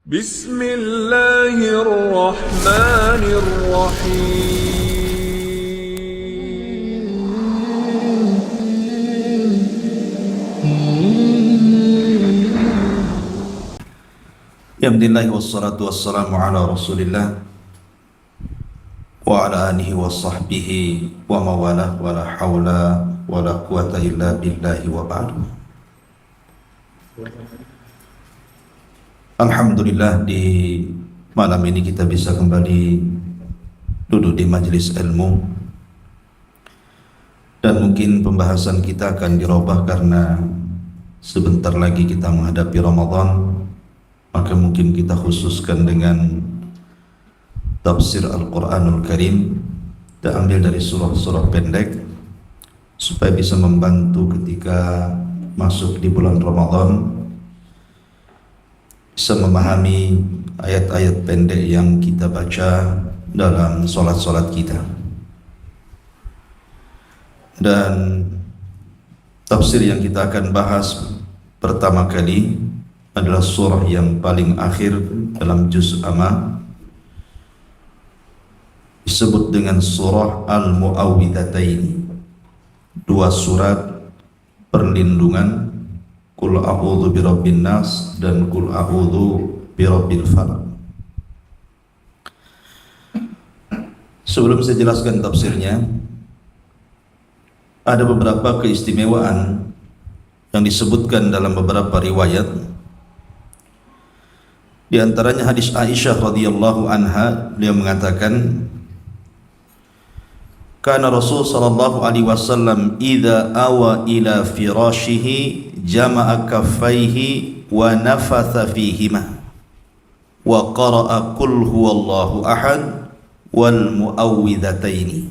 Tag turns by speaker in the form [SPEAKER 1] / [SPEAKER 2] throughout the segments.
[SPEAKER 1] بسم الله الرحمن الرحيم
[SPEAKER 2] Alhamdulillah wassalatu wassalamu ala rasulillah wa ala alihi wa sahbihi wa mawalah wa la hawla wa la quwata illa billahi wa ba'du. Alhamdulillah, di malam ini kita bisa kembali duduk di majelis ilmu, dan mungkin pembahasan kita akan dirubah karena sebentar lagi kita menghadapi Ramadan. Maka mungkin kita khususkan dengan tafsir Al-Quranul Karim, kita ambil dari surah-surah pendek supaya bisa membantu ketika masuk di bulan Ramadan bisa memahami ayat-ayat pendek yang kita baca dalam solat-solat kita. Dan tafsir yang kita akan bahas pertama kali adalah surah yang paling akhir dalam juz Amma, disebut dengan surah Al-Mu'awwidhataini, dua surat perlindungan, Qul a'udzu birabbin nas dan Qul a'udzu birabbil falaq. Sebelum saya jelaskan tafsirnya, ada beberapa keistimewaan yang disebutkan dalam beberapa riwayat. Di antaranya hadis Aisyah radhiyallahu anha, beliau mengatakan, kana Rasul sallallahu alaihi wasallam idza awa ila firashihi jama'a kaffaihi wa nafatha fihima wa qara'a qul huwallahu ahad wal mu'awwidhataini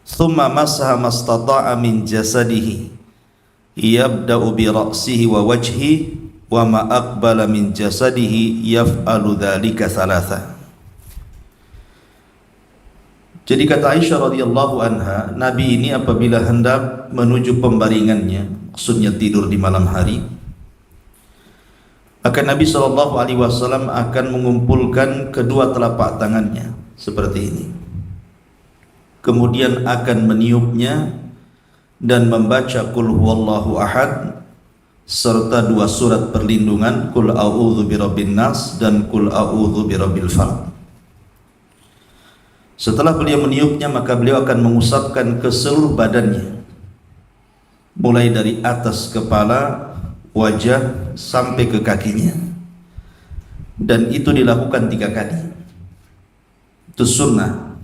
[SPEAKER 2] thumma masaha mastata'a min jasadihi yabda'u bi ra'sihi wa wajhihi wa ma aqbala min jasadihi yaf'alu dzalika thalatha. Jadi kata Aisyah radhiyallahu anha, Nabi ini apabila hendak menuju pembaringannya, maksudnya tidur di malam hari, maka Nabi sallallahu alaihi wasallam akan mengumpulkan kedua telapak tangannya seperti ini. Kemudian akan meniupnya dan membaca Qul huwallahu ahad serta dua surat perlindungan, Qul a'udzu birabbin nas dan Qul a'udzu birabbil falaq. Setelah beliau meniupnya, maka beliau akan mengusapkan ke seluruh badannya, mulai dari atas kepala, wajah sampai ke kakinya, dan itu dilakukan 3 kali. Itu sunnah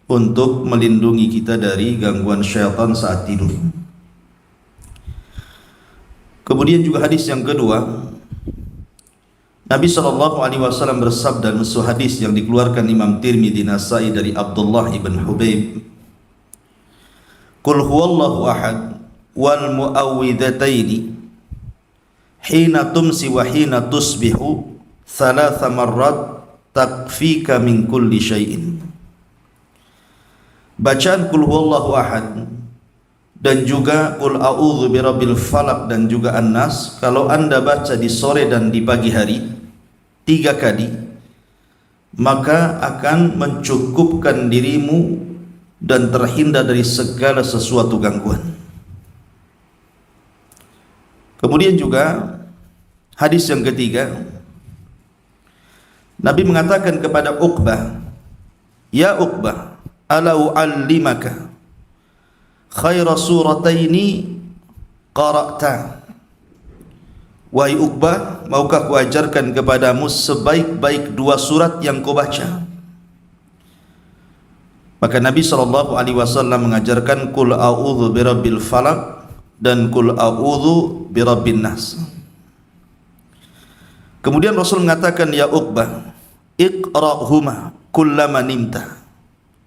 [SPEAKER 2] untuk melindungi kita dari gangguan syaitan saat tidur. Kemudian juga hadis yang kedua, Nabi sallallahu alaihi wasallam bersabda dalam sebuah hadis yang dikeluarkan Imam Tirmidzi, Nasa'i dari Abdullah ibn Hubaib, Qul huwallahu ahad wal mu'awwidhataini hina tumsi wa hina tusbihu thalatha marrat takfika min kulli syai'in. Bacaan Qul huwallahu ahad dan juga Qul a'udzu birabbil falaq dan juga An-Nas, kalau Anda baca di sore dan di pagi hari 3 kali, maka akan mencukupkan dirimu dan terhindar dari segala sesuatu gangguan. Kemudian juga hadis yang ketiga, Nabi mengatakan kepada Uqbah, ya Uqbah, ala u'allimaka khaira surataini qara'ta. Wahai Uqbah, maukah kuajarkan kepadamu sebaik-baik 2 surat yang kau baca? Maka Nabi SAW mengajarkan Qul a'udzu birabbil falaq dan Qul a'udzu birabbin nas. Kemudian Rasul mengatakan, ya Uqbah, iqra'huma kullama nimta.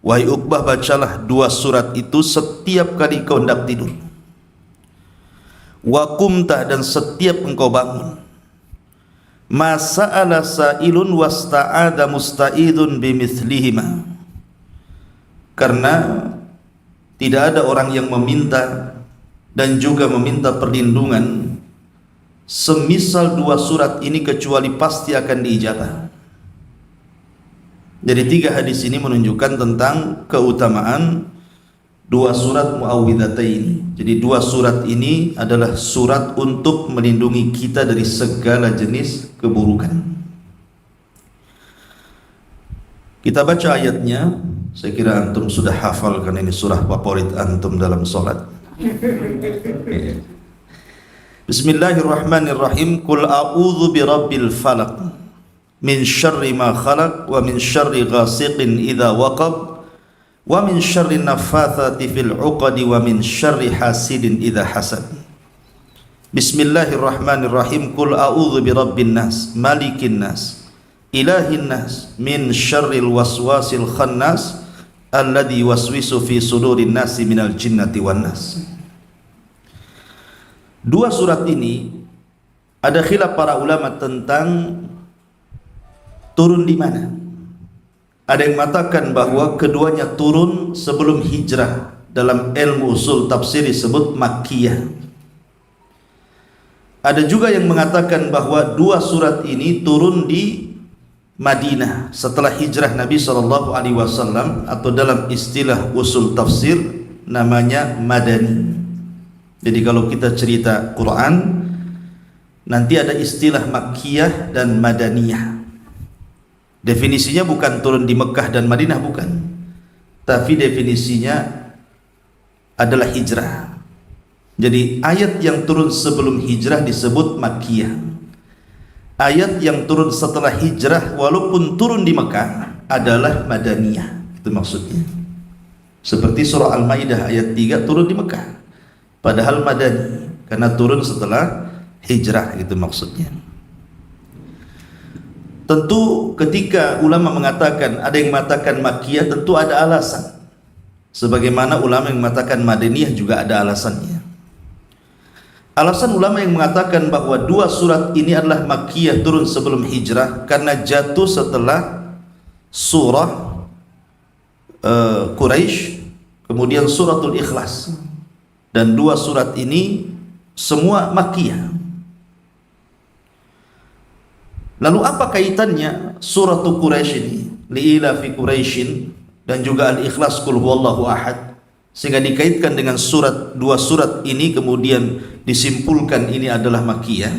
[SPEAKER 2] Wahai Uqbah, bacalah 2 surat itu setiap kali kau hendak tidur. Wa qumta, dan setiap engkau bangun. Ma sa'ala sa'ilun wasta'adha musta'idun bimithlihima. Karena tidak ada orang yang meminta dan juga meminta perlindungan semisal dua surat ini kecuali pasti akan diijabah. Jadi tiga hadis ini menunjukkan tentang keutamaan dua surat Muawwidhataini. Jadi dua surat ini adalah surat untuk melindungi kita dari segala jenis keburukan. Kita baca ayatnya. Saya kira antum sudah hafal karena ini surah favorit antum dalam salat. Bismillahirrahmanirrahim. Qul a'udzu birabbil falaq min syarri ma khalaq wa min syarri ghasiqin idza waqab wa min syarri naffatsati fil 'uqadi wa min syarri hasidin idza hasad. Bismillahirrahmanirrahim. Qul a'udzu birabbin nas malikin nas ilahin nas min syarril waswasil khannas alladzi waswisu fi sudurin nasi minal jinnati wan nas. Dua surat ini ada khilaf para ulama tentang turun di mana. Ada yang mengatakan bahwa keduanya turun sebelum hijrah. Dalam ilmu usul tafsir disebut Makkiyah. Ada juga yang mengatakan bahwa dua surat ini turun di Madinah setelah hijrah Nabi SAW, atau dalam istilah usul tafsir namanya Madani. Jadi kalau kita cerita Quran nanti ada istilah Makkiyah dan Madaniyah. Definisinya bukan turun di Mekah dan Madinah, bukan, tapi definisinya adalah hijrah. Jadi ayat yang turun sebelum hijrah disebut Makkiyah. Ayat yang turun setelah hijrah walaupun turun di Mekah adalah Madaniyah. Itu maksudnya. Seperti surah Al-Maidah ayat 3 turun di Mekah, padahal Madani karena turun setelah hijrah. Itu maksudnya. Tentu ketika ulama mengatakan, ada yang mengatakan Makkiyah, tentu ada alasan. Sebagaimana ulama yang mengatakan Madaniyah juga ada alasannya. Alasan ulama yang mengatakan bahwa dua surat ini adalah Makkiyah, turun sebelum hijrah, karena jatuh setelah surah Quraisy, kemudian suratul Ikhlas, dan dua surat ini semua Makkiyah. Lalu apa kaitannya suratul Quraisy ini, li'ila fi Quraisyin, dan juga Al-Ikhlas, Qul huwallahu ahad, sehingga dikaitkan dengan dua surat ini kemudian disimpulkan ini adalah Makkiyah?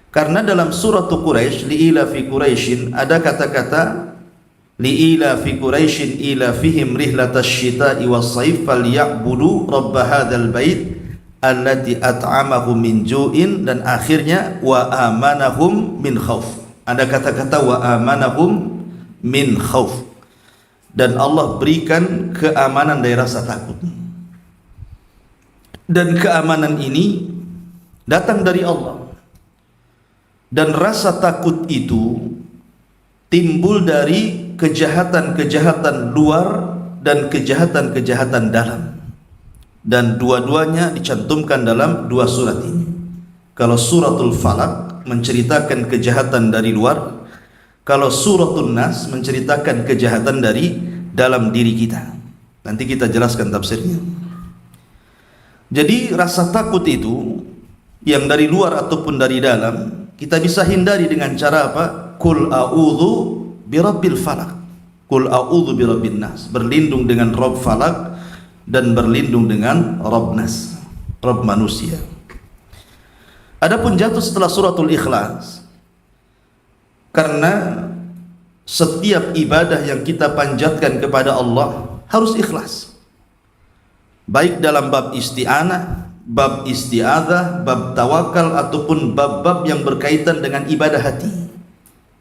[SPEAKER 2] Karena dalam suratul Quraisy, li'ila fi Quraisyin, ada kata-kata li'ila fi Quraisyin ila fihim rihlatash syita'i was-saif falyabudu rabb hadzal bait allati at'amahum min ju'in, dan akhirnya wa amanahum min khauf. Ada kata-kata wa amanahum min khauf, dan Allah berikan keamanan dari rasa takut. Dan keamanan ini datang dari Allah. Dan rasa takut itu timbul dari kejahatan-kejahatan luar dan kejahatan-kejahatan dalam. Dan dua-duanya dicantumkan dalam dua surat ini. Kalau suratul Falaq menceritakan kejahatan dari luar, kalau suratul Nas menceritakan kejahatan dari dalam diri kita. Nanti kita jelaskan tafsirnya. Jadi rasa takut itu yang dari luar ataupun dari dalam kita bisa hindari dengan cara apa? Qul a'udzu birabbil falaq, qul a'udzu birabbin nas, berlindung dengan Rabb Falak dan berlindung dengan Rabb Nas, Rabb manusia. Adapun jatuh setelah suratul Ikhlas, karena setiap ibadah yang kita panjatkan kepada Allah harus ikhlas, baik dalam bab isti'anah, bab isti'adzah, bab tawakal, ataupun bab-bab yang berkaitan dengan ibadah hati.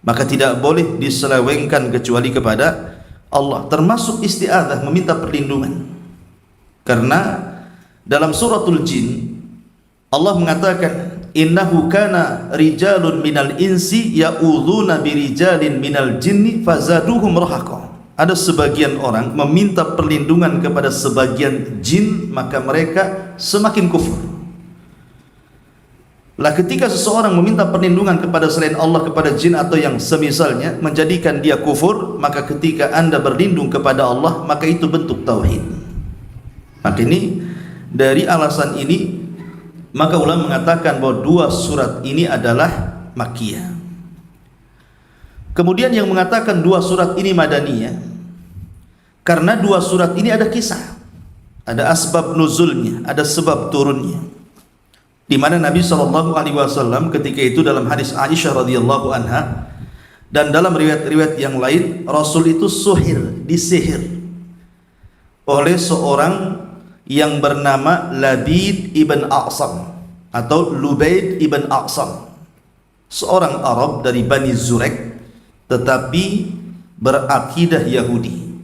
[SPEAKER 2] Maka tidak boleh diselewengkan kecuali kepada Allah, termasuk isti'adzah, meminta perlindungan. Karena dalam suratul Jin Allah mengatakan, innahu kana rijalun minal insi ya'udzuuna birijalin minal jinni fazaduhum rahaqa. Ada sebagian orang meminta perlindungan kepada sebagian jin, maka mereka semakin kufur. Lah ketika seseorang meminta perlindungan kepada selain Allah, kepada jin atau yang semisalnya, menjadikan dia kufur, maka ketika Anda berlindung kepada Allah, maka itu bentuk tauhid. Maka ini dari alasan ini Maka ulama mengatakan bahwa dua surat ini adalah Makkiyah. Kemudian yang mengatakan dua surat ini Madaniyah, karena dua surat ini ada kisah, ada asbab nuzulnya, ada sebab turunnya, di mana Nabi SAW ketika itu dalam hadis Aisyah radhiyallahu anha dan dalam riwayat-riwayat yang lain, Rasul itu disihir oleh seorang yang bernama Labid ibn A'sam atau Lubaid ibn A'sam, seorang Arab dari Bani Zurek tetapi berakidah Yahudi.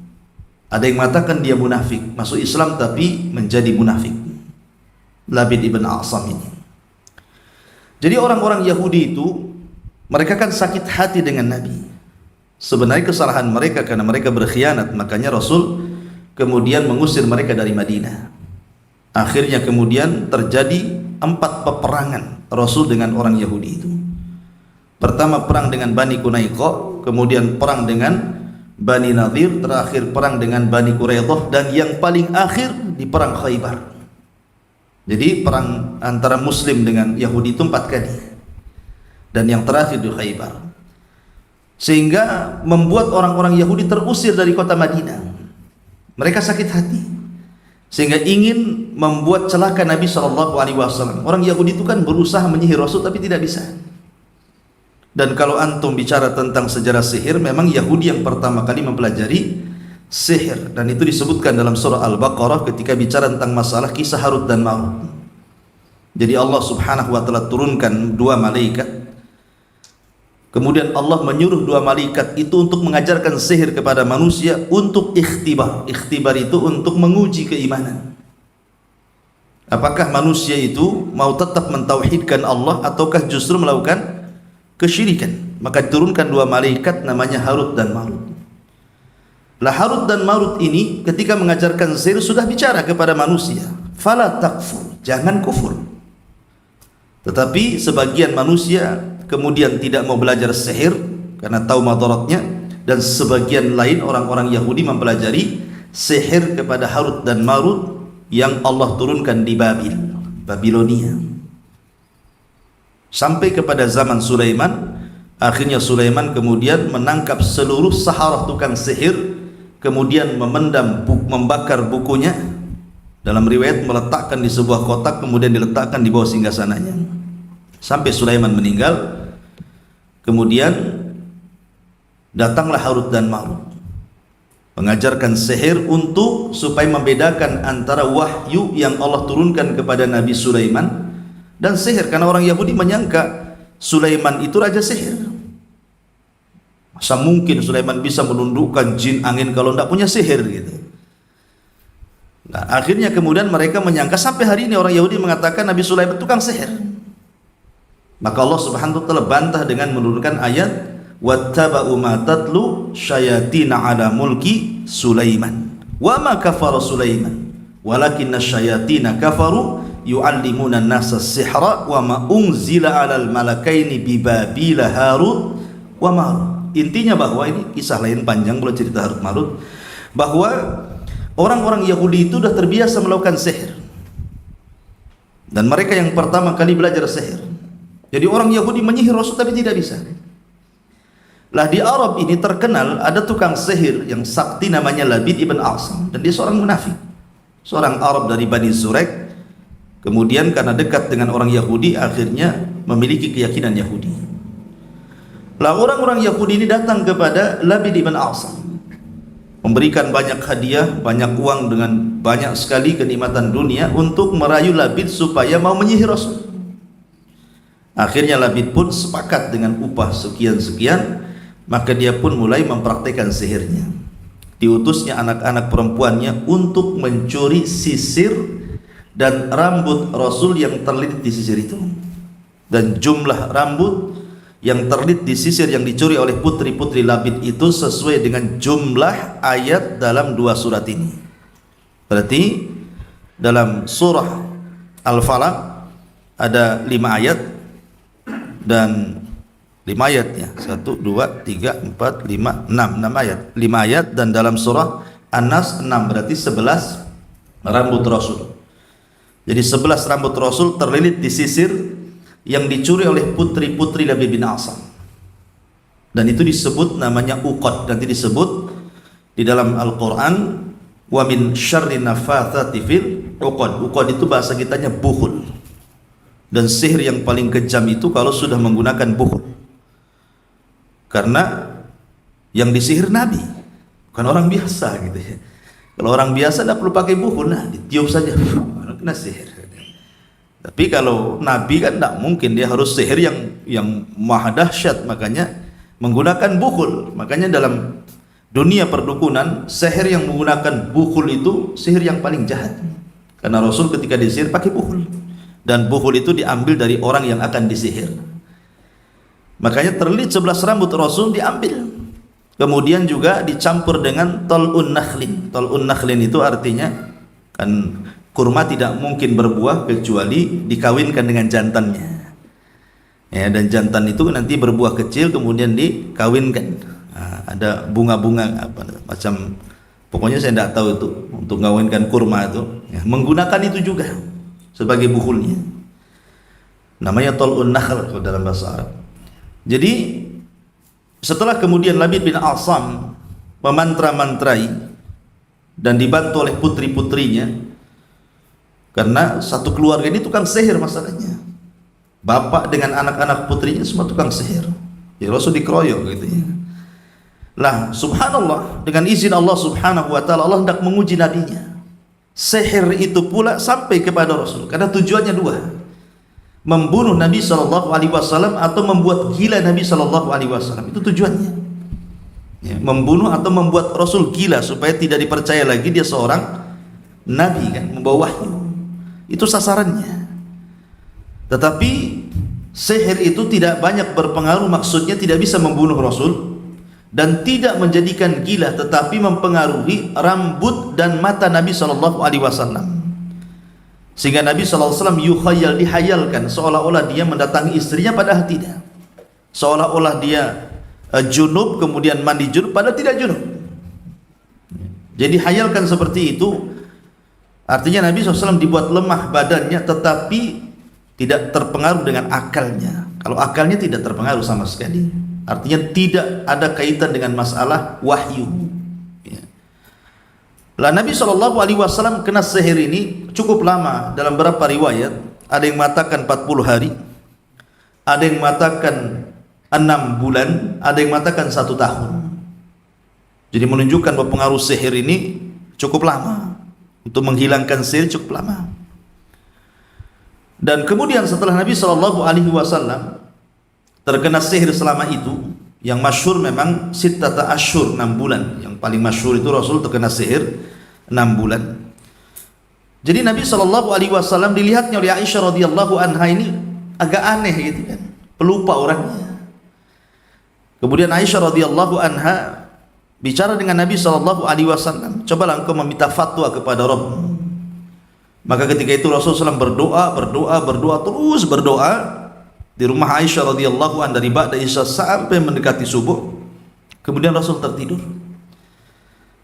[SPEAKER 2] Ada yang mengatakan dia munafik, masuk Islam tapi menjadi munafik, Labid ibn A'sam ini. Jadi orang-orang Yahudi itu mereka kan sakit hati dengan Nabi. Sebenarnya kesalahan mereka karena mereka berkhianat, makanya Rasul kemudian mengusir mereka dari Madinah. Akhirnya kemudian terjadi 4 peperangan Rasul dengan orang Yahudi itu. Pertama perang dengan Bani Qunaiqah, kemudian perang dengan Bani Nadir, terakhir perang dengan Bani Quraidah, dan yang paling akhir di perang Khaybar. Jadi perang antara Muslim dengan Yahudi itu 4 kali, dan yang terakhir di Khaybar, sehingga membuat orang-orang Yahudi terusir dari kota Madinah. Mereka sakit hati sehingga ingin membuat celaka Nabi SAW. Orang Yahudi itu kan berusaha menyihir Rasul tapi tidak bisa. Dan kalau antum bicara tentang sejarah sihir, memang Yahudi yang pertama kali mempelajari sihir, dan itu disebutkan dalam surah Al-Baqarah ketika bicara tentang masalah kisah Harut dan Marut. Jadi Allah Subhanahu wa taala turunkan 2 malaikat. Kemudian Allah menyuruh 2 malaikat itu untuk mengajarkan sihir kepada manusia untuk ikhtibar. Ikhtibar itu untuk menguji keimanan. Apakah manusia itu mau tetap mentauhidkan Allah ataukah justru melakukan kesyirikan. Maka diturunkan 2 malaikat namanya Harut dan Marut. Lah Harut dan Marut ini ketika mengajarkan sihir sudah bicara kepada manusia, fala takfur, jangan kufur. Tetapi sebagian manusia kemudian tidak mau belajar sihir karena tahu madaratnya, dan sebagian lain orang-orang Yahudi mempelajari sihir kepada Harut dan Marut yang Allah turunkan di Babilonia. Sampai kepada zaman Sulaiman. Akhirnya Sulaiman kemudian menangkap seluruh saharah tukang sihir, kemudian membakar bukunya, dalam riwayat meletakkan di sebuah kotak, kemudian diletakkan di bawah singgasananya sampai Sulaiman meninggal. Kemudian datanglah Harut dan Marut mengajarkan sihir untuk supaya membedakan antara wahyu yang Allah turunkan kepada Nabi Sulaiman dan sihir, karena orang Yahudi menyangka Sulaiman itu raja sihir. Masa mungkin Sulaiman bisa menundukkan jin angin kalau tidak punya sihir gitu. Nah, akhirnya kemudian mereka menyangka, sampai hari ini orang Yahudi mengatakan Nabi Sulaiman tukang sihir. Maka Allah Subhanahu wa taala bantah dengan menurunkan ayat wattaba'u ma tatlu syayatina ala mulki Sulaiman wa ma kafara Sulaiman walakinna syayatina kafaru yu'allimuna an-nasa as-sihra wa ma unzila 'alal malakaini bi Babila Harut wa Marut. Intinya bahwa ini kisah lain panjang kalau cerita Harut Marut, bahwa orang-orang Yahudi itu sudah terbiasa melakukan sihir, dan mereka yang pertama kali belajar sihir. Jadi orang Yahudi menyihir Rasul tapi tidak bisa. Lah di Arab ini terkenal ada tukang sihir yang sakti namanya Labid ibn A'sam, dan dia seorang munafik, seorang Arab dari Bani Zurek. Kemudian karena dekat dengan orang Yahudi akhirnya memiliki keyakinan Yahudi. Lah orang-orang Yahudi ini datang kepada Labid ibn A'sam, memberikan banyak hadiah, banyak uang dengan banyak sekali kenikmatan dunia untuk merayu Labid supaya mau menyihir Rasul. Akhirnya Labid pun sepakat dengan upah sekian-sekian, maka dia pun mulai mempraktekkan sihirnya. Diutusnya anak-anak perempuannya untuk mencuri sisir dan rambut Rasul yang terlilit di sisir itu. Dan jumlah rambut yang terlilit di sisir yang dicuri oleh putri-putri Labid itu sesuai dengan jumlah ayat dalam 2 surat ini. Berarti dalam surah Al-Falaq ada 5 ayat, dan 5 ayat ya, 1, 2, 3, 4, 5, 6 ayat, 5 ayat, dan dalam surah An-Nas 6, berarti 11 rambut Rasul. Jadi 11 rambut Rasul terlilit di sisir yang dicuri oleh putri-putri Labid bin Asam. Dan itu disebut namanya uqad. Nanti disebut di dalam Al-Quran, wa min syarri nafathati fil uqad. Uqad itu bahasa kitanya bukhul. Dan sihir yang paling kejam itu kalau sudah menggunakan bukhul. Karena yang disihir Nabi, bukan orang biasa gitu ya. Kalau orang biasa tidak perlu pakai bukhul, nah ditiup saja kena sihir. Tapi kalau Nabi kan tidak mungkin, dia harus sihir yang maha dahsyat, makanya menggunakan bukhul. Makanya dalam dunia perdukunan, sihir yang menggunakan bukhul itu sihir yang paling jahat. Karena Rasul ketika disihir pakai bukhul, dan bukhul itu diambil dari orang yang akan disihir. Makanya terlilit 11 rambut Rasul diambil. Kemudian juga dicampur dengan tal'un nakhlin. Tal'un nakhlin itu artinya kan kurma tidak mungkin berbuah kecuali dikawinkan dengan jantannya. Ya, dan jantan itu nanti berbuah kecil kemudian dikawinkan. Nah, ada bunga-bunga apa macam, pokoknya saya tidak tahu itu untuk mengawinkan kurma itu. Ya, menggunakan itu juga sebagai bukhulnya. Namanya tal'un nakhl dalam bahasa Arab. Jadi setelah kemudian Labid bin Asam memantra-mantrai dan dibantu oleh putri-putrinya, karena satu keluarga ini tukang sihir masalahnya, bapak dengan anak-anak putrinya semua tukang sihir. Ya Rasul dikeroyok gitu ya. Lah subhanallah, dengan izin Allah subhanahu wa ta'ala, Allah hendak menguji nabinya. Sihir itu pula sampai kepada Rasul karena tujuannya dua: membunuh Nabi SAW atau membuat gila Nabi SAW. Itu tujuannya ya, membunuh atau membuat Rasul gila supaya tidak dipercaya lagi dia seorang Nabi, kan, membawa wahyu. Itu sasarannya. Tetapi sihir itu tidak banyak berpengaruh, maksudnya tidak bisa membunuh Rasul dan tidak menjadikan gila, tetapi mempengaruhi rambut dan mata Nabi SAW. Sehingga Nabi SAW yukhayyal, dihayalkan seolah-olah dia mendatangi istrinya, padahal tidak. Seolah-olah dia junub kemudian mandi junub, padahal tidak junub. Jadi hayalkan seperti itu. Artinya Nabi SAW dibuat lemah badannya tetapi tidak terpengaruh dengan akalnya. Kalau akalnya tidak terpengaruh sama sekali, artinya tidak ada kaitan dengan masalah wahyu. Lah Nabi SAW kena sihir ini cukup lama. Dalam beberapa riwayat ada yang mengatakan 40 hari, ada yang mengatakan 6 bulan, ada yang mengatakan 1 tahun. Jadi menunjukkan bahwa pengaruh sihir ini cukup lama. Untuk menghilangkan sihir cukup lama. Dan kemudian setelah Nabi SAW terkena sihir selama itu, yang masyhur memang sittata asyhur, 6 bulan. Yang paling masyhur itu Rasul terkena sihir 6 bulan. Jadi Nabi SAW dilihatnya oleh Aisyah radhiyallahu anha ini agak aneh gitu kan, pelupa orangnya. Kemudian Aisyah radhiyallahu anha bicara dengan Nabi SAW, cobalah engkau meminta fatwa kepada Rabb. Maka ketika itu Rasulullah SAW berdoa terus berdoa di rumah Aisyah radhiyallahu anha dari ba'da isya sampai mendekati subuh. Kemudian Rasul tertidur.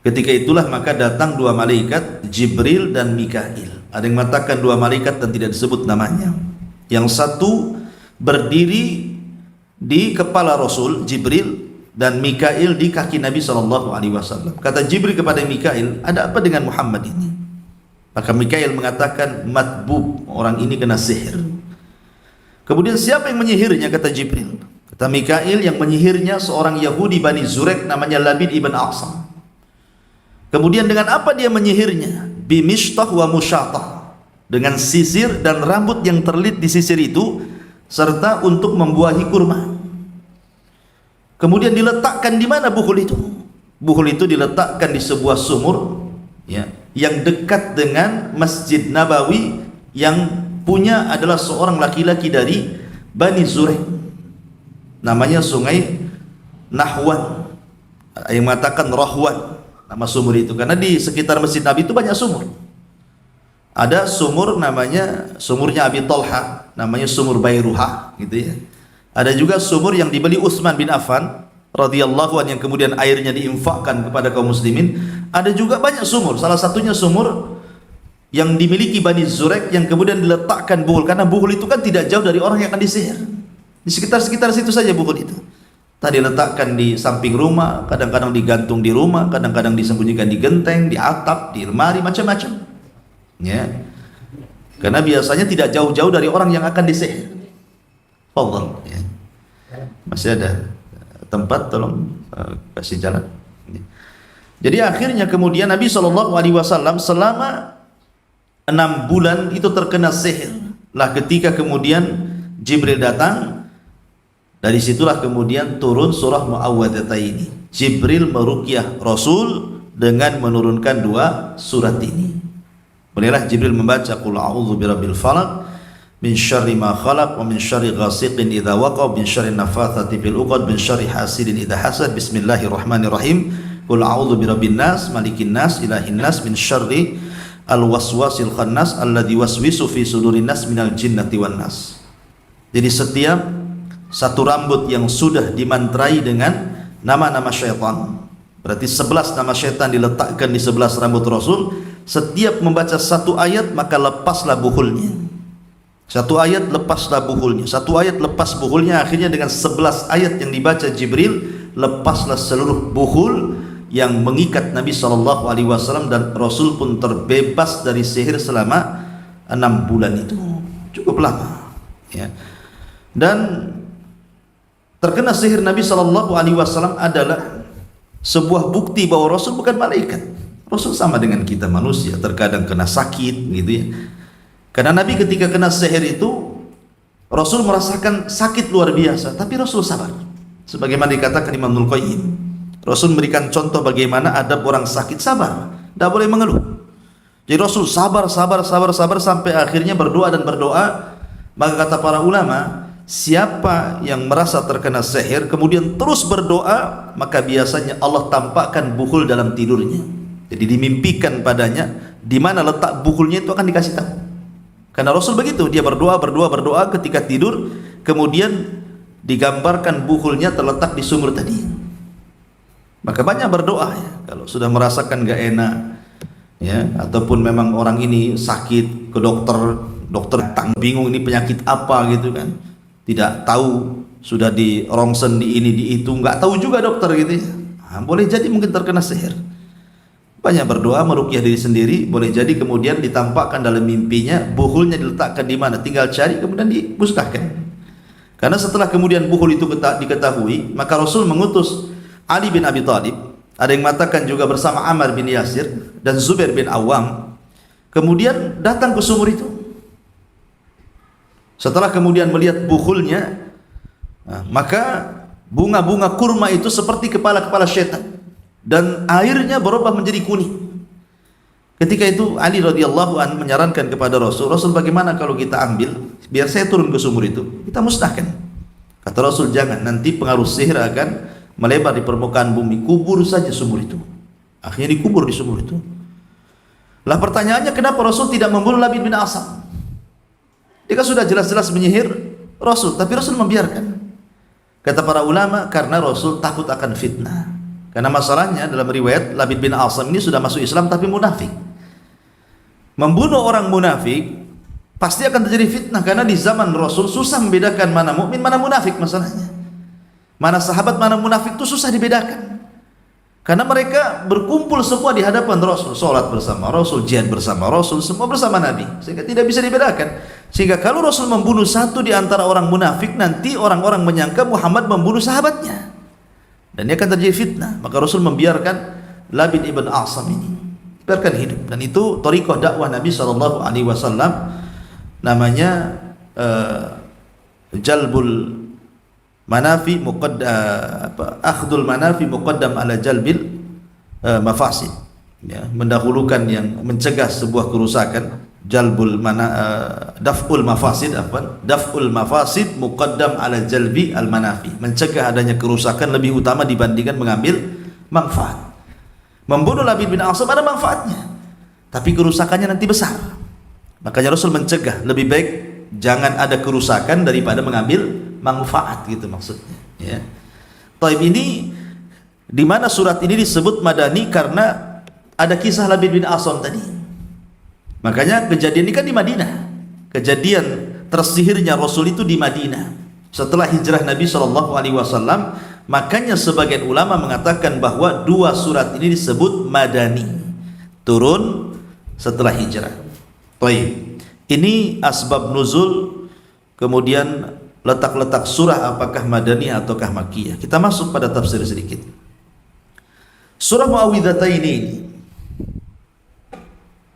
[SPEAKER 2] Ketika itulah maka datang 2 malaikat, Jibril dan Mikail. Ada yang mengatakan 2 malaikat dan tidak disebut namanya. Yang satu berdiri di kepala Rasul, Jibril, dan Mikail di kaki Nabi SAW. Kata Jibril kepada Mikail, ada apa dengan Muhammad ini? Maka Mikail mengatakan, matbub, orang ini kena sihir. Kemudian siapa yang menyihirnya? Kata Jibril. Kata Mikail, yang menyihirnya seorang Yahudi Bani Zurek namanya Labid ibn Asam. Kemudian dengan apa dia menyihirnya? Bimishtah wa musyatah, dengan sisir dan rambut yang terlilit di sisir itu, serta untuk membuahi kurma. Kemudian diletakkan di mana bukhul itu? Bukhul itu diletakkan di sebuah sumur ya, yang dekat dengan Masjid Nabawi, yang punya adalah seorang laki-laki dari Bani Zurek. Namanya Sungai Nahwan. Yang mengatakan Rahwan nama sumur itu, karena di sekitar Masjid Nabi itu banyak sumur. Ada sumur namanya sumurnya Abi Talha, namanya sumur Bairuha gitu ya. Ada juga sumur yang dibeli Utsman bin Affan radhiyallahu anhu yang kemudian airnya diinfakkan kepada kaum muslimin. Ada juga banyak sumur. Salah satunya sumur yang dimiliki Bani Zurek yang kemudian diletakkan buhul, karena buhul itu kan tidak jauh dari orang yang akan disihir. Di sekitar situ saja buhul itu. Tadi letakkan di samping rumah, kadang-kadang digantung di rumah, kadang-kadang disembunyikan di genteng, di atap, di lemari, macam-macam. Ya. Karena biasanya tidak jauh-jauh dari orang yang akan disihir. Fadhal, ya. Masih ada tempat, tolong kasih jalan. Ya. Jadi akhirnya kemudian Nabi SAW selama 6 bulan itu terkena sihir. Lah ketika kemudian Jibril datang, dari situlah kemudian turun surah Muawwadataini. Jibril meruqyah Rasul dengan menurunkan 2 surat ini. Bolehlah Jibril membaca qul a'udzu birabbil falaq min syarri ma khalaq wa min syarri ghasiqin idza waqa min syarri nafatsati fil 'uqad min syarri hasidin idza hasad bismillahirrahmanirrahim qul a'udzu birabbin nas malikin nas ilahin nas min syarri al waswasil khannas alladzi waswisu fi sudurin nas minal jinnati wan nas. Jadi setiap satu rambut yang sudah dimantrai dengan nama-nama syaitan, berarti 11 nama syaitan diletakkan di 11 rambut Rasul. Setiap membaca satu ayat maka lepaslah buhulnya. Satu ayat lepaslah buhulnya. Satu ayat lepas buhulnya. Akhirnya dengan 11 ayat yang dibaca Jibril, lepaslah seluruh buhul yang mengikat Nabi SAW, dan Rasul pun terbebas dari sihir selama 6 bulan itu. Cukup lama. Ya. Dan terkena sihir Nabi SAW adalah sebuah bukti bahwa Rasul bukan malaikat. Rasul sama dengan kita manusia, terkadang kena sakit gitu ya. Karena Nabi ketika kena sihir itu Rasul merasakan sakit luar biasa, tapi Rasul sabar. Sebagaimana dikatakan Imam Ibnul Qayyim, Rasul memberikan contoh bagaimana adab orang sakit, sabar, tidak boleh mengeluh. Jadi Rasul sabar sampai akhirnya berdoa dan berdoa. Maka kata para ulama, siapa yang merasa terkena sihir kemudian terus berdoa, maka biasanya Allah tampakkan buhul dalam tidurnya. Jadi dimimpikan padanya di mana letak buhulnya, itu akan dikasih tahu. Karena Rasul begitu, dia berdoa ketika tidur, kemudian digambarkan buhulnya terletak di sumur tadi. Maka banyak berdoa ya, kalau sudah merasakan gak enak ya, ataupun memang orang ini sakit, ke dokter bingung ini penyakit apa gitu kan, tidak tahu, sudah di rongsen di ini di itu, nggak tahu juga dokter gitu ya. Boleh jadi mungkin terkena sihir. Banyak berdoa, meruqyah diri sendiri, boleh jadi kemudian ditampakkan dalam mimpinya buhulnya diletakkan di mana, tinggal cari kemudian dimusnahkan. Karena setelah kemudian buhul itu diketahui, maka Rasul mengutus Ali bin Abi Thalib, ada yang mengatakan juga bersama Ammar bin Yasir dan Zubair bin Awam, kemudian datang ke sumur itu. Setelah kemudian melihat buhulnya, maka bunga-bunga kurma itu seperti kepala-kepala syaitan, dan airnya berubah menjadi kuning. Ketika itu Ali radhiyallahu an menyarankan kepada Rasul, bagaimana kalau kita ambil, biar saya turun ke sumur itu, kita musnahkan. Kata Rasul, jangan, nanti pengaruh sihir akan melebar di permukaan bumi, kubur saja sumur itu. Akhirnya dikubur di sumur itu. Lah pertanyaannya, kenapa Rasul tidak membunuh Labid bin Asam? Dia kan sudah jelas-jelas menyihir Rasul, tapi Rasul membiarkan. Kata para ulama, karena Rasul takut akan fitnah. Karena masalahnya dalam riwayat, Labid bin Asam ini sudah masuk Islam tapi munafik. Membunuh orang munafik pasti akan terjadi fitnah, karena di zaman Rasul susah membedakan mana mukmin, mana munafik. Masalahnya mana sahabat, mana munafik itu susah dibedakan. Karena mereka berkumpul semua di hadapan Rasul, sholat bersama Rasul, jihad bersama Rasul, semua bersama Nabi, sehingga tidak bisa dibedakan. Sehingga kalau Rasul membunuh satu di antara orang munafik, nanti orang-orang menyangka Muhammad membunuh sahabatnya, dan ini akan terjadi fitnah. Maka Rasul membiarkan Labid ibn Asam ini, biarkan hidup. Dan itu thariqah dakwah Nabi SAW, namanya jalbul manafi akhdul manafi muqaddam ala jalbil mafasid, ya, mendahulukan yang mencegah sebuah kerusakan. Daf'ul mafasid muqaddam ala jalbi al manafi, mencegah adanya kerusakan lebih utama dibandingkan mengambil manfaat. Membunuh Labid bin Asam ada manfaatnya, tapi kerusakannya nanti besar. Makanya Rasul mencegah, lebih baik jangan ada kerusakan daripada mengambil manfaat, gitu maksudnya, ya. Taib ini di mana surat ini disebut madani karena ada kisah Labid bin Asam tadi. Makanya kejadian ini kan di Madinah. Kejadian tersihirnya Rasul itu di Madinah setelah hijrah Nabi SAW. Makanya sebagian ulama mengatakan bahwa dua surat ini disebut madani, turun setelah hijrah. Baik, ini asbab nuzul, kemudian letak-letak surah apakah madani ataukah makkiyah. Kita masuk pada tafsir sedikit. Surah Muawwidzatain ini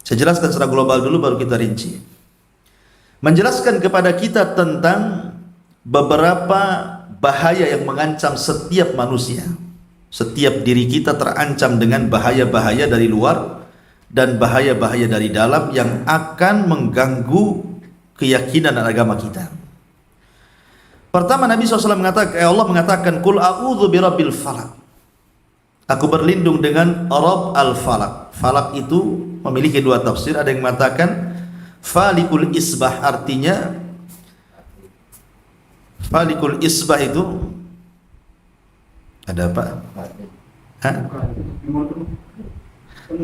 [SPEAKER 2] saya jelaskan secara global dulu baru kita rinci. Menjelaskan kepada kita tentang beberapa bahaya yang mengancam setiap manusia. Setiap diri kita terancam dengan bahaya-bahaya dari luar dan bahaya-bahaya dari dalam yang akan mengganggu keyakinan dan agama kita. Pertama, Nabi SAW mengatakan, Allah mengatakan, Qul a'udzu birabbil falaq. Aku berlindung dengan Rabb al-Falaq. Falaq itu memiliki dua tafsir. Ada yang mengatakan falikul isbah, artinya falikul isbah itu ada apa? Hah?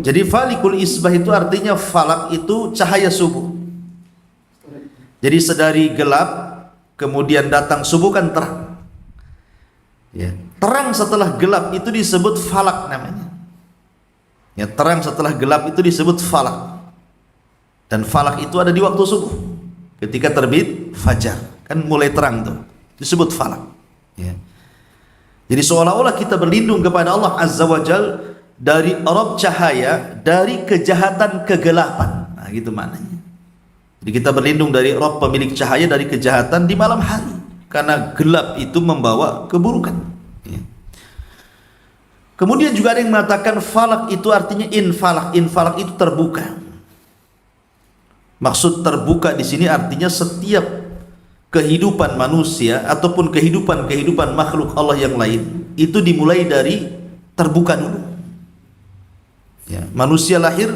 [SPEAKER 2] Jadi falikul isbah itu artinya falak itu cahaya subuh. Jadi sedari gelap kemudian datang subuh kan terang. Ya, terang setelah gelap itu disebut falak namanya. Ya, terang setelah gelap itu disebut falak. Dan falak itu ada di waktu subuh. Ketika terbit fajar, kan mulai terang tuh. Disebut falak. Ya. Jadi seolah-olah kita berlindung kepada Allah Azza wa Jal dari Rabb cahaya, dari kejahatan kegelapan. Nah, gitu maknanya. Jadi kita berlindung dari Rabb pemilik cahaya dari kejahatan di malam hari. Karena gelap itu membawa keburukan. Ya. Kemudian juga ada yang mengatakan falak itu artinya infalak. Infalak itu terbuka. Maksud terbuka di sini artinya setiap kehidupan manusia ataupun kehidupan makhluk Allah yang lain itu dimulai dari terbuka dulu. Ya, manusia lahir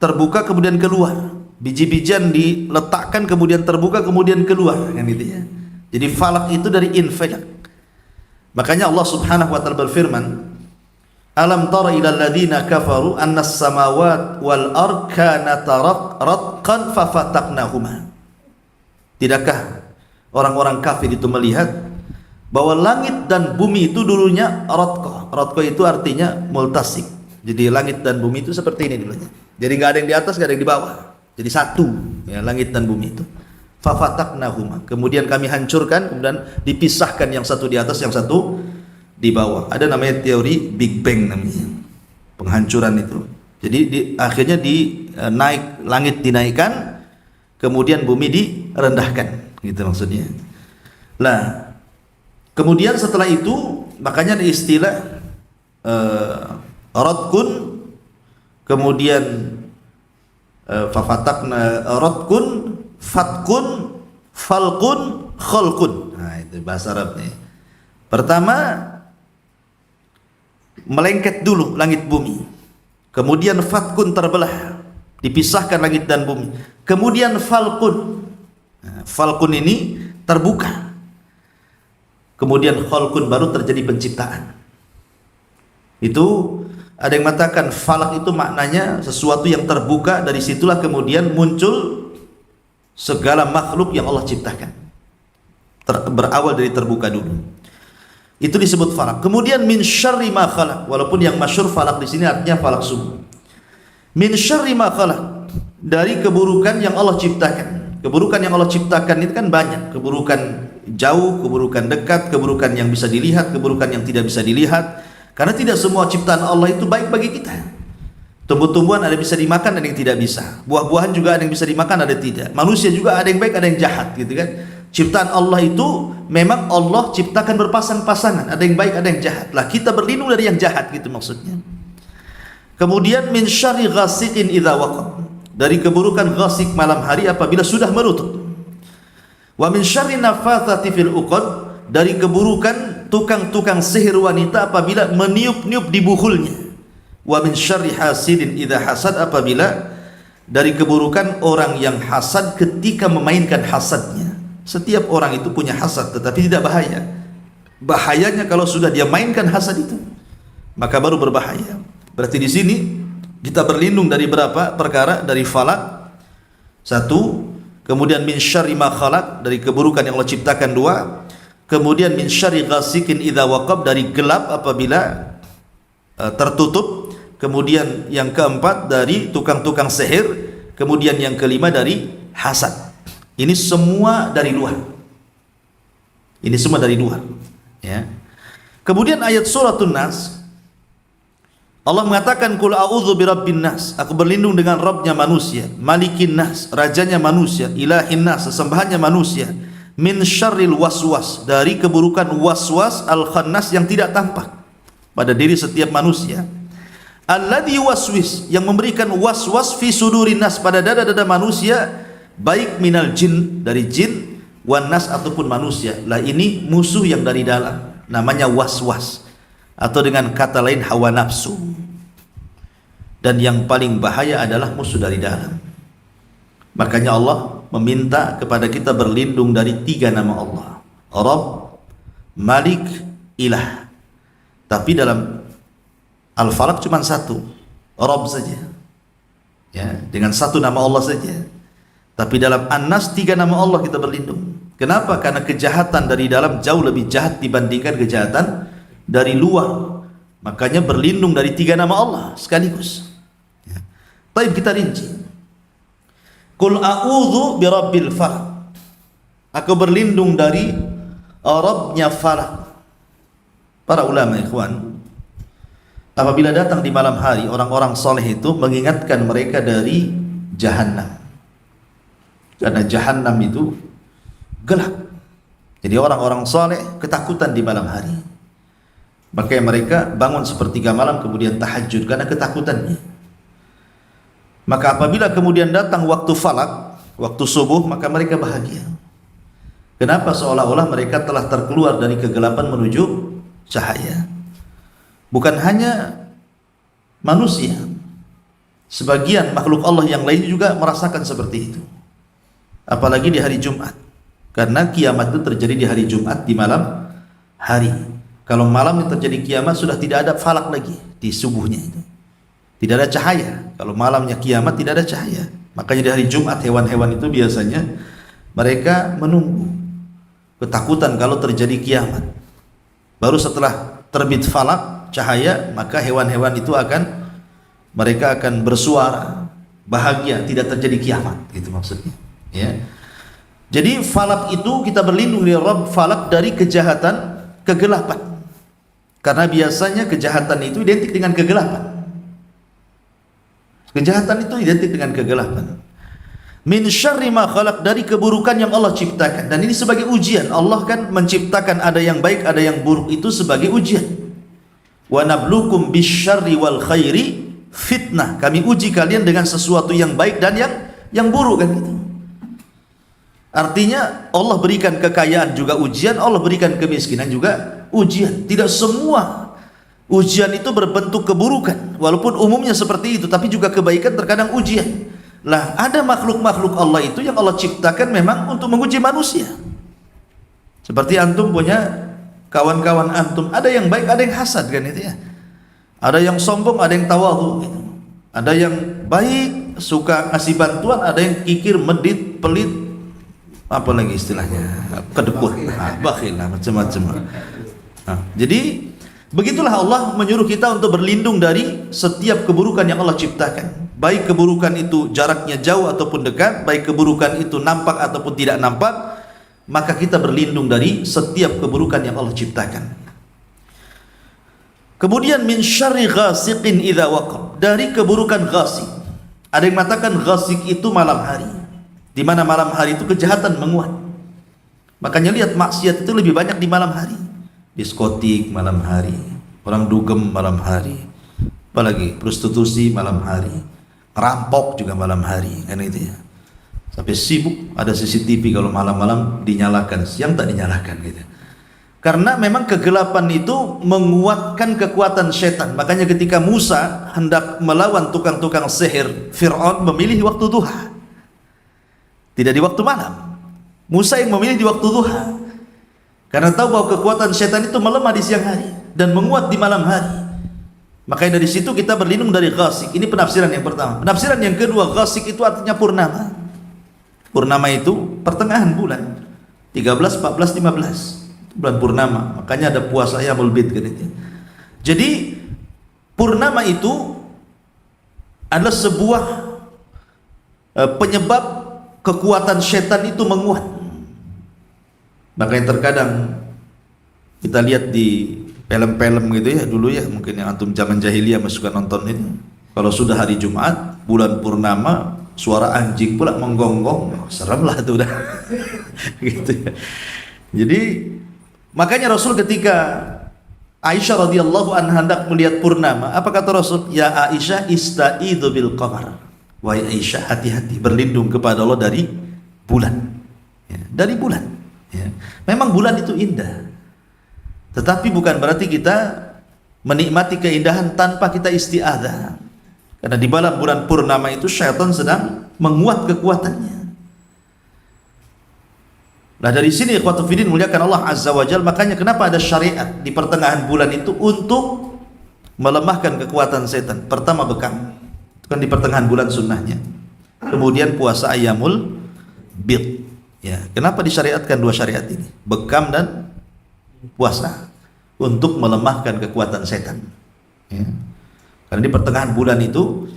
[SPEAKER 2] terbuka kemudian keluar. Biji-bijian diletakkan kemudian terbuka kemudian keluar, kan gitu ya. Jadi falak itu dari infalak. Makanya Allah Subhanahu wa taala berfirman, Alam tara ila alladziina kafaru annas samawati wal ard kanata ratqan fafataqnahuma. Tidakkah orang-orang kafir itu melihat bahwa langit dan bumi itu dulunya ratqa. Ratqa itu artinya multasik. Jadi langit dan bumi itu seperti ini dulunya. Jadi enggak ada yang di atas, enggak ada yang di bawah. Jadi satu, ya, langit dan bumi itu. Fafataqnahuma. Kemudian kami hancurkan, kemudian dipisahkan yang satu di atas, yang satu di bawah. Ada namanya teori Big Bang namanya. Penghancuran itu. Jadi akhirnya naik, langit dinaikkan, kemudian bumi direndahkan, gitu maksudnya. Nah, kemudian setelah itu makanya ada istilah radkun, kemudian fafataqna radkun, fatkun, falkun, khalkun. Nah, itu bahasa Arabnya. Pertama melengket dulu langit bumi. Kemudian fatkun terbelah, dipisahkan langit dan bumi. Kemudian falkun. Nah, falkun ini terbuka. Kemudian khalkun baru terjadi penciptaan. Itu ada yang mengatakan falak itu maknanya sesuatu yang terbuka, dari situlah kemudian muncul segala makhluk yang Allah ciptakan. Berawal dari terbuka dulu. Itu disebut falak. Kemudian min syarri ma khalaq, walaupun yang masyhur falak di sini artinya falak subuh. Min syarri ma khalaq, dari keburukan yang Allah ciptakan. Keburukan yang Allah ciptakan itu kan banyak. Keburukan jauh, keburukan dekat, keburukan yang bisa dilihat, keburukan yang tidak bisa dilihat. Karena tidak semua ciptaan Allah itu baik bagi kita. Tumbuh-tumbuhan ada yang bisa dimakan, ada yang tidak bisa. Buah-buahan juga ada yang bisa dimakan, ada yang tidak. Manusia juga ada yang baik, ada yang jahat, gitu kan. Ciptaan Allah itu memang Allah ciptakan berpasang-pasangan, ada yang baik, ada yang jahat. Lah kita berlindung dari yang jahat, gitu maksudnya. Kemudian min syarri ghasiqin idza waqab, dari keburukan ghasik malam hari apabila sudah menutup. Wa min syarri nafatsati fil uqad, dari keburukan tukang-tukang sihir wanita apabila meniup-niup di buhulnya. Wa min syarri hasidin idza hasad, apabila dari keburukan orang yang hasad ketika memainkan hasadnya. Setiap orang itu punya hasad tetapi tidak bahaya. Bahayanya kalau sudah dia mainkan hasad itu, maka baru berbahaya. Berarti di sini kita berlindung dari berapa perkara, dari falak, Satu. Kemudian min syarri ma khalaq, dari keburukan yang Allah ciptakan. Dua. Kemudian min syarri ghasikin idza waqab, dari gelap apabila tertutup. Kemudian yang keempat dari tukang-tukang sihir. Kemudian yang kelima dari hasad. Ini semua dari luar. Ini semua dari luar, ya. Kemudian ayat suratun Nas, Allah mengatakan qul a'udzu birabbin nas, aku berlindung dengan Rabbnya manusia, Malikin nas, rajanya manusia, Ilahin nas, sesembahannya manusia, min syarril waswas, dari keburukan waswas al-khannas yang tidak tampak pada diri setiap manusia, alladzi waswis, yang memberikan waswas fi sudurin nas, pada dada-dada manusia, baik minal jin, dari jin, wan nas, ataupun manusia. Lah ini musuh yang dari dalam, namanya waswas, atau dengan kata lain hawa nafsu. Dan yang paling bahaya adalah musuh dari dalam. Makanya Allah meminta kepada kita berlindung dari 3 nama Allah: Rabb, Malik, Ilah. Tapi dalam Al-Falaq cuma 1, Rabb saja, ya, dengan 1 nama Allah saja. Tapi dalam An-Nas 3 nama Allah kita berlindung. Kenapa? Karena kejahatan dari dalam jauh lebih jahat dibandingkan kejahatan dari luar. Makanya berlindung dari 3 nama Allah sekaligus. Ya. Baik, kita rinci. Qul a'udzu birabbil falaq, aku berlindung dari Rabbnya falak. Para ulama ikhwan, apabila datang di malam hari, orang-orang soleh itu mengingatkan mereka dari Jahannam. Karena Jahannam itu gelap. Jadi orang-orang soleh ketakutan di malam hari. Makanya mereka bangun sepertiga malam kemudian tahajud karena ketakutannya. Maka apabila kemudian datang waktu falak, waktu subuh, maka mereka bahagia. Kenapa? Seolah-olah mereka telah terkeluar dari kegelapan menuju cahaya. Bukan hanya manusia, sebagian makhluk Allah yang lain juga merasakan seperti itu. Apalagi di hari Jumat, karena kiamat itu terjadi di hari Jumat, di malam hari. Kalau malam yang terjadi kiamat sudah tidak ada falak lagi di subuhnya itu, tidak ada cahaya. Kalau malamnya kiamat tidak ada cahaya. Makanya di hari Jumat hewan-hewan itu biasanya mereka menunggu, ketakutan kalau terjadi kiamat. Baru setelah terbit falak cahaya, maka hewan-hewan itu mereka akan bersuara bahagia, tidak terjadi kiamat. Itu maksudnya, ya. Jadi falak itu kita berlindung dari Rabb falak, dari kejahatan, kegelapan. Karena biasanya kejahatan itu identik dengan kegelapan. Kejahatan itu identik dengan kegelapan. Min syarri ma khalaq, dari keburukan yang Allah ciptakan. Dan ini sebagai ujian. Allah kan menciptakan ada yang baik, ada yang buruk, itu sebagai ujian. Wa nablukum bisyarri wal khairi fitnah. Kami uji kalian dengan sesuatu yang baik dan yang buruk, kan gitu. Artinya Allah berikan kekayaan juga ujian, Allah berikan kemiskinan juga ujian. Tidak semua ujian itu berbentuk keburukan, walaupun umumnya seperti itu, tapi juga kebaikan terkadang ujian. Lah, ada makhluk-makhluk Allah itu yang Allah ciptakan memang untuk menguji manusia. Seperti antum punya kawan-kawan antum, ada yang baik, ada yang hasad, kan itu ya. Ada yang sombong, ada yang tawadhu gitu. Ada yang baik, suka ngasih bantuan, ada yang kikir, medit, pelit, apa lagi istilahnya, kedekut, bakhil, macam-macam. Jadi begitulah Allah menyuruh kita untuk berlindung dari setiap keburukan yang Allah ciptakan. Baik keburukan itu jaraknya jauh ataupun dekat, baik keburukan itu nampak ataupun tidak nampak, maka kita berlindung dari setiap keburukan yang Allah ciptakan. Kemudian min syarri ghasiqin idza waqab, dari keburukan ghasik. Ada yang mengatakan ghasik itu malam hari, di mana malam hari itu kejahatan menguat. Makanya lihat, maksiat itu lebih banyak di malam hari. Diskotik malam hari, orang dugem malam hari, apalagi prostitusi malam hari, rampok juga malam hari, kan itu ya. Sampai sibuk ada CCTV kalau malam-malam dinyalakan, siang tak dinyalakan gitu. Karena memang kegelapan itu menguatkan kekuatan setan. Makanya ketika Musa hendak melawan tukang-tukang sihir Fir'aun, memilih waktu duha, tidak di waktu malam. Musa yang memilih di waktu duha, karena tahu bahwa kekuatan setan itu melemah di siang hari dan menguat di malam hari. Makanya dari situ kita berlindung dari ghasik. Ini penafsiran yang pertama. Penafsiran yang kedua, ghasik itu artinya purnama. Purnama itu pertengahan bulan, 13, 14, 15 bulan purnama. Makanya ada puasa Ayyamul Bid kan itu. Jadi purnama itu adalah sebuah penyebab kekuatan setan itu menguat. Makanya terkadang kita lihat di film-film gitu ya dulu ya, mungkin yang antum zaman jahiliyah masih suka nonton itu. Kalau sudah hari Jumat, bulan purnama, suara anjing pula menggonggong, serem lah itu udah. Gitu ya. Jadi makanya Rasul ketika Aisyah radhiyallahu anha hendak melihat purnama, apa kata Rasul? Ya Aisyah, ista'idzu bil qamar. Wahai Aisyah, hati-hati berlindung kepada Allah dari bulan. Ya, dari bulan. Ya. Memang bulan itu indah. Tetapi bukan berarti kita menikmati keindahan tanpa kita isti'adzah. Karena di malam bulan purnama itu syaitan sedang menguat kekuatannya. Nah dari sini ikhwatu fiddin muliakan Allah Azza wa Jalla, makanya kenapa ada syariat di pertengahan bulan itu untuk melemahkan kekuatan setan. Pertama bekam, itu kan di pertengahan bulan sunnahnya. Kemudian puasa Ayyamul Bid. Ya, kenapa disyariatkan dua syariat ini? Bekam dan puasa untuk melemahkan kekuatan setan. Ya. Karena di pertengahan bulan itu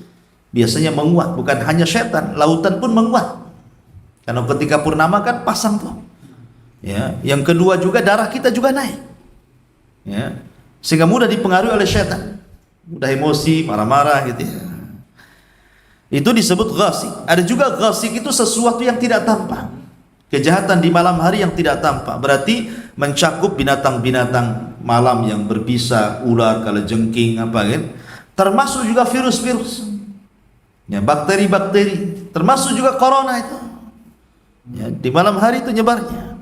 [SPEAKER 2] biasanya menguat, bukan hanya setan, lautan pun menguat. Karena ketika purnama kan pasang tuh. Ya, yang kedua juga darah kita juga naik. Ya, sehingga mudah dipengaruhi oleh setan. Mudah emosi, marah-marah gitu ya. Itu disebut ghasik. Ada juga ghasik itu sesuatu yang tidak tampak. Kejahatan di malam hari yang tidak tampak. Berarti mencakup binatang-binatang malam yang berbisa, ular, kalajengking, apa kan? Termasuk juga virus-virus. Ya, bakteri-bakteri, termasuk juga corona itu. Ya, di malam hari itu nyebarnya.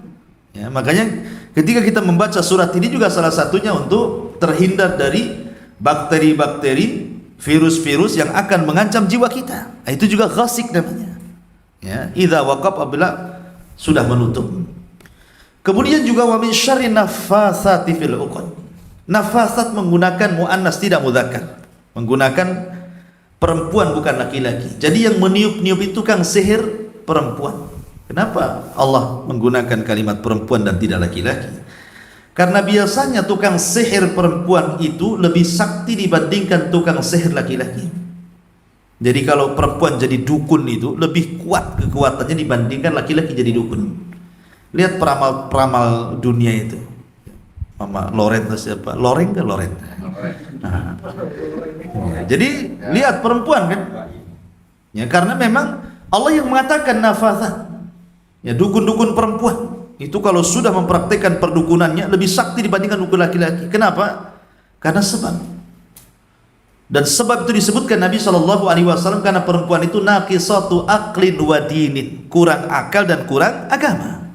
[SPEAKER 2] Ya, makanya ketika kita membaca surat ini juga salah satunya untuk terhindar dari bakteri-bakteri, virus-virus yang akan mengancam jiwa kita. Nah, itu juga ghasik namanya. Ya, idza waqab, apabila sudah menutup. Kemudian juga wa min syarri naffatsati fil 'uqad. Nafasat menggunakan muannas tidak mudzakkar. Menggunakan perempuan bukan laki-laki. Jadi yang meniup-niup itu kan sihir perempuan. Kenapa Allah menggunakan kalimat perempuan dan tidak laki-laki? Karena biasanya tukang sihir perempuan itu lebih sakti dibandingkan tukang sihir laki-laki. Jadi kalau perempuan jadi dukun itu lebih kuat kekuatannya dibandingkan laki-laki jadi dukun. Lihat peramal-peramal dunia itu. Mama Loren atau siapa? Loreng ke Loren? Nah. Ya, jadi lihat perempuan kan? Ya, karena memang Allah yang mengatakan nafasat. Ya, dukun-dukun perempuan itu kalau sudah mempraktikkan perdukunannya lebih sakti dibandingkan dukun laki-laki. Kenapa? Karena sebab. Dan sebab itu disebutkan Nabi SAW karena perempuan itu naqisatu aqlin wa dinin, kurang akal dan kurang agama.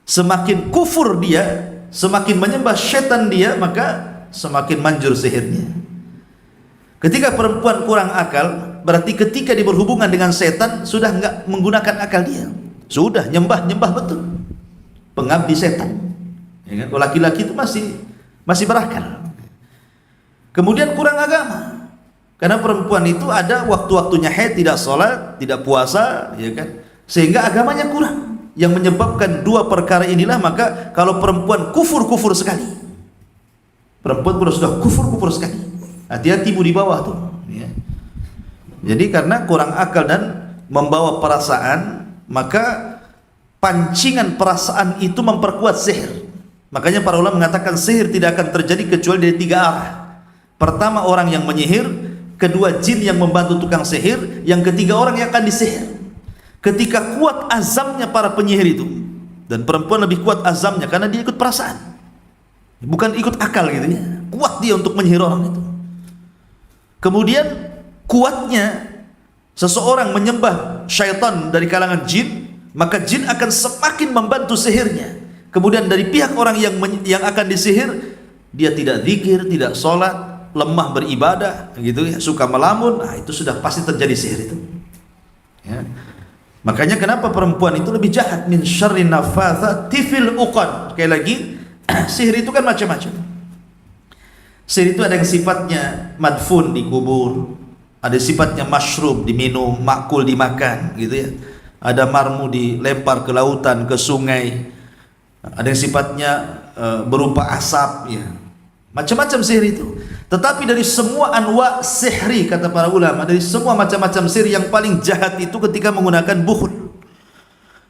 [SPEAKER 2] Semakin kufur dia, semakin menyembah syaitan dia, maka semakin manjur sihirnya. Ketika perempuan kurang akal, berarti ketika dia berhubungan dengan setan sudah enggak menggunakan akal dia. Sudah nyembah betul, pengabdi setan. Ya kan? Kalau laki-laki itu masih berakal. Kemudian kurang agama, karena perempuan itu ada waktu-waktunya haid, tidak sholat, tidak puasa, ya kan? Sehingga agamanya kurang. Yang menyebabkan dua perkara inilah, maka kalau perempuan kufur sekali. Perempuan sudah kufur sekali. Hati-hati bu di bawah tuh. Ya. Jadi karena kurang akal dan membawa perasaan, maka pancingan perasaan itu memperkuat sihir. Makanya para ulama mengatakan sihir tidak akan terjadi kecuali dari tiga arah. Pertama orang yang menyihir, kedua jin yang membantu tukang sihir, yang ketiga orang yang akan disihir. Ketika kuat azamnya para penyihir itu, dan perempuan lebih kuat azamnya karena dia ikut perasaan, bukan ikut akal gitu ya. Kuat dia untuk menyihir orang itu. Kemudian kuatnya seseorang menyembah syaitan dari kalangan jin, maka jin akan semakin membantu sihirnya. Kemudian dari pihak orang yang akan disihir, dia tidak zikir, tidak sholat, lemah beribadah, gitu ya, suka melamun. Nah, itu sudah pasti terjadi sihir itu. Ya. Makanya kenapa perempuan itu lebih jahat, min syarri naffatsati fil 'uqad. Sekali lagi, sihir itu kan macam-macam. Sihir itu ada yang sifatnya madfun, dikubur, ada sifatnya masyrub, diminum, makul, dimakan, gitu ya. ada marmu dilempar ke lautan, ke sungai, ada yang sifatnya berupa asap, ya. Macam-macam sihir itu. Tetapi dari semua anwa sihri, kata para ulama, dari semua macam-macam sihir yang paling jahat itu ketika menggunakan bukhul.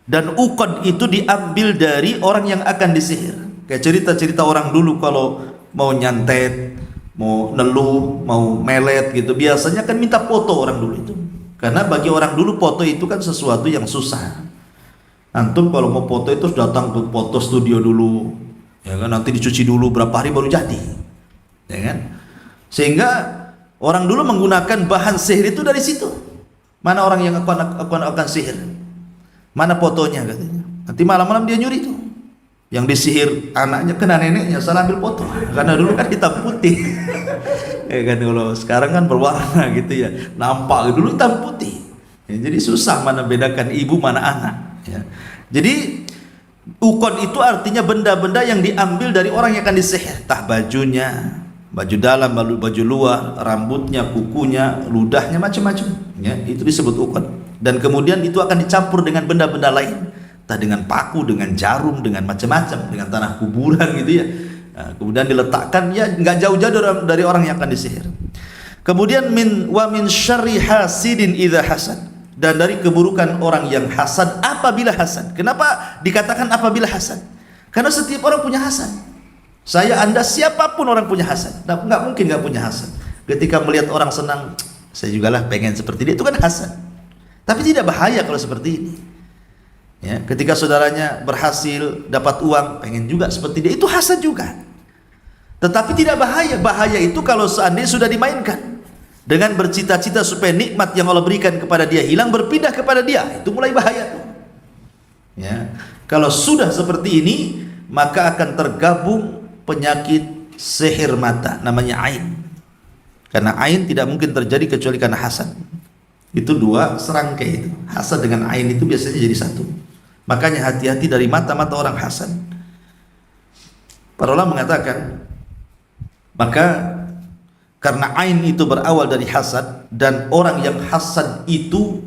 [SPEAKER 2] Dan uqad itu diambil dari orang yang akan disihir. Kayak cerita-cerita orang dulu kalau mau nyantet, mau neluh, mau melet gitu, biasanya kan minta foto orang dulu itu. Karena bagi orang dulu foto itu kan sesuatu yang susah. Antum kalau mau foto itu datang ke foto studio dulu, ya kan, nanti dicuci dulu berapa hari baru jadi, ya kan. Sehingga orang dulu menggunakan bahan sihir itu dari situ. Mana orang yang akan sihir, mana fotonya katanya. Nanti malam-malam dia nyuri itu. Yang disihir anaknya kena neneknya, salah ambil foto. Karena dulu kan hitam putih. Ya kan, kalau sekarang kan berwarna gitu ya, nampak. Dulu hitam putih. Ya, jadi susah mana bedakan ibu mana anak. Ya. Jadi ukon itu artinya benda-benda yang diambil dari orang yang akan disihir. Tah bajunya, baju dalam, baju luar, rambutnya, kukunya, ludahnya, macam-macam. Ya, itu disebut ukon. Dan kemudian itu akan dicampur dengan benda-benda lain. Dengan paku, dengan jarum, dengan macam-macam, dengan tanah kuburan gitu ya. Nah, kemudian diletakkan, ya nggak jauh-jauh dari orang yang akan disihir. Kemudian min syarri hasidin idza hasad, dan dari keburukan orang yang hasad apabila hasad. Kenapa dikatakan apabila hasad? Karena setiap orang punya hasad. Saya, Anda, siapapun orang punya hasad. Nah, nggak mungkin nggak punya hasad. Ketika melihat orang senang, saya juga lah pengen seperti dia, itu kan hasad. Tapi tidak bahaya kalau seperti ini. Ya, ketika saudaranya berhasil dapat uang, pengen juga seperti dia, itu hasad juga. Tetapi tidak bahaya. Bahaya itu kalau seandainya sudah dimainkan dengan bercita-cita supaya nikmat yang Allah berikan kepada dia hilang, berpindah kepada dia, itu mulai bahaya tuh. Ya, kalau sudah seperti ini, maka akan tergabung penyakit sihir mata, namanya ain. Karena ain tidak mungkin terjadi kecuali karena hasad. Itu dua serangkai itu. Hasad dengan ain itu biasanya jadi satu. Makanya hati-hati dari mata-mata orang hasad. Para ulama mengatakan, maka karena ain itu berawal dari hasad, dan orang yang hasad itu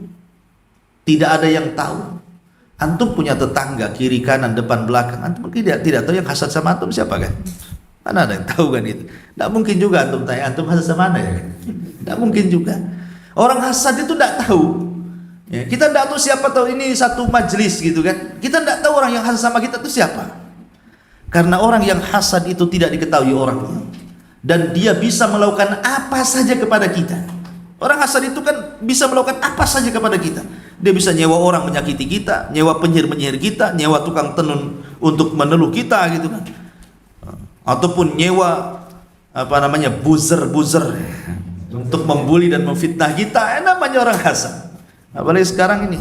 [SPEAKER 2] tidak ada yang tahu. Antum punya tetangga kiri kanan depan belakang, antum tidak tahu yang hasad sama antum siapa kan? Mana ada yang tahu kan itu? Tidak mungkin juga antum tanya antum hasad sama mana ya? Tidak mungkin juga. Orang hasad itu tidak tahu. Ya, kita tidak tahu siapa, tahu ini satu majelis gitu kan. Kita tidak tahu orang yang hasad sama kita itu siapa. Karena orang yang hasad itu tidak diketahui orangnya, dan dia bisa melakukan apa saja kepada kita. Orang hasad itu kan bisa melakukan apa saja kepada kita. Dia bisa nyewa orang menyakiti kita, nyewa penyihir-penyihir kita, nyewa tukang tenun untuk meneluh kita gitu kan. Ataupun nyewa buzzer untuk membuli dan memfitnah kita. Namanya orang hasad. Apalagi sekarang ini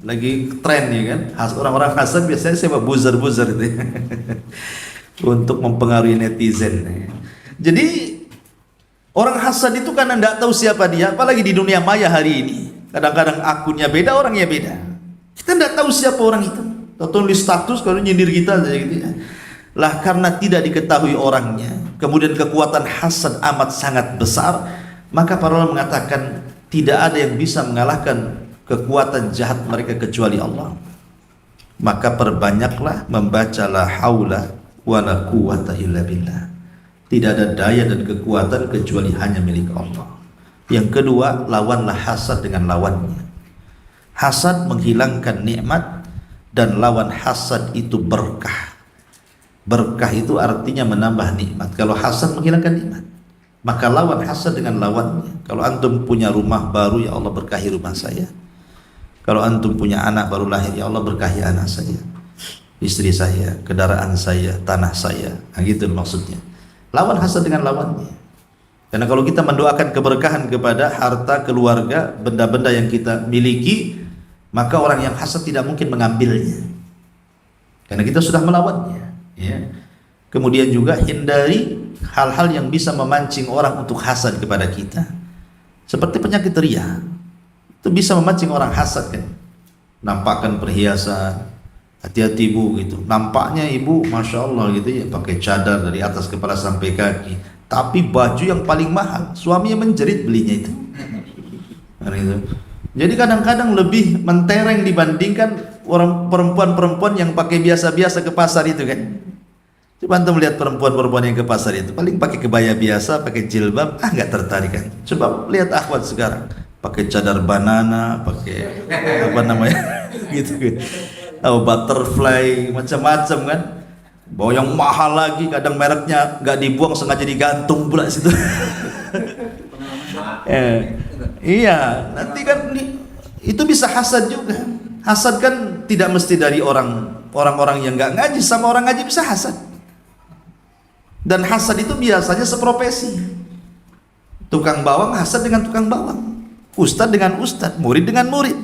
[SPEAKER 2] lagi tren ya kan, orang-orang hasad biasanya sewa buzzer itu ya. Untuk mempengaruhi netizen. Jadi orang hasad itu karena tidak tahu siapa dia, apalagi di dunia maya hari ini. Kadang-kadang akunnya beda, orangnya beda. Kita tidak tahu siapa orang itu. Tulis status kalau nyindir kita saja gitu ya. Lah karena tidak diketahui orangnya, kemudian kekuatan hasad amat sangat besar, maka para ulama mengatakan tidak ada yang bisa mengalahkan kekuatan jahat mereka kecuali Allah. Maka perbanyaklah membaca la haula wala quwata illa billah. Tidak ada daya dan kekuatan kecuali hanya milik Allah. Yang kedua, lawanlah hasad dengan lawannya. Hasad menghilangkan nikmat, dan lawan hasad itu berkah. Berkah itu artinya menambah nikmat. Kalau hasad menghilangkan nikmat, maka lawan hasad dengan lawannya. Kalau antum punya rumah baru, ya Allah berkahi rumah saya. Kalau antum punya anak baru lahir, ya Allah berkahi anak saya, istri saya, kendaraan saya, tanah saya. Nah, gitu maksudnya. Lawan hasad dengan lawannya. Karena kalau kita mendoakan keberkahan kepada harta, keluarga, benda-benda yang kita miliki, maka orang yang hasad tidak mungkin mengambilnya. Karena kita sudah melawannya. Ya. Kemudian juga hindari hal-hal yang bisa memancing orang untuk hasad kepada kita. Seperti penyakit ria. Itu bisa memancing orang hasad kan. Nampakkan perhiasan, hati-hati ibu gitu. Nampaknya ibu masya Allah gitu ya, pakai cadar dari atas kepala sampai kaki, tapi baju yang paling mahal, suaminya menjerit belinya itu. Nah, itu Jadi kadang-kadang lebih mentereng dibandingkan orang perempuan-perempuan yang pakai biasa-biasa ke pasar itu kan. Coba antum lihat perempuan-perempuan yang ke pasar itu, paling pakai kebaya biasa, pakai jilbab, nggak tertarik kan. Coba lihat akhwat sekarang, pakai cadar banana, pakai apa namanya, gitu kan. Oh, butterfly, macam-macam kan. Bawa yang mahal lagi, kadang mereknya nggak dibuang, sengaja digantung pula situ. Iya, nanti kan itu bisa hasad juga. Hasad kan tidak mesti dari orang-orang yang nggak ngaji, sama orang ngaji bisa hasad. Dan hasad itu biasanya seprofesi. Tukang bawang hasad dengan tukang bawang, ustadz dengan ustadz, murid dengan murid,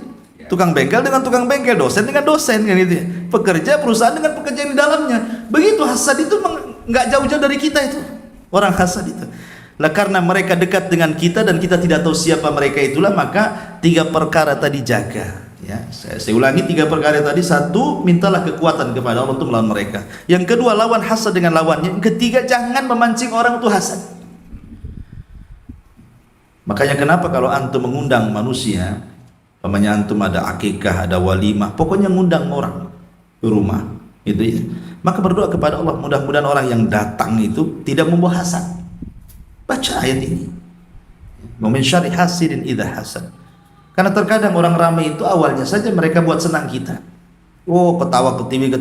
[SPEAKER 2] tukang bengkel dengan tukang bengkel, dosen dengan dosen kan gitu ya. Pekerja perusahaan dengan pekerja yang di dalamnya. Begitu hasad itu nggak jauh-jauh dari kita itu. Orang hasad itu. Lah karena mereka dekat dengan kita dan kita tidak tahu siapa mereka itulah, maka 3 perkara tadi jaga. Ya, saya ulangi 3 perkara tadi. 1, mintalah kekuatan kepada Allah untuk melawan mereka. Yang kedua, lawan hasad dengan lawannya. Yang ketiga, jangan memancing orang untuk hasad. Makanya kenapa kalau antum mengundang manusia, umpamanya antum ada akikah, ada walimah, pokoknya ngundang orang ke rumah, itu ya. Maka berdoa kepada Allah, mudah-mudahan orang yang datang itu tidak membawa hasad. Baca ayat ini. Wa min syarri hasidin idza hasad. Karena terkadang orang ramai itu awalnya saja mereka buat senang kita. Oh, ketawa ketiwi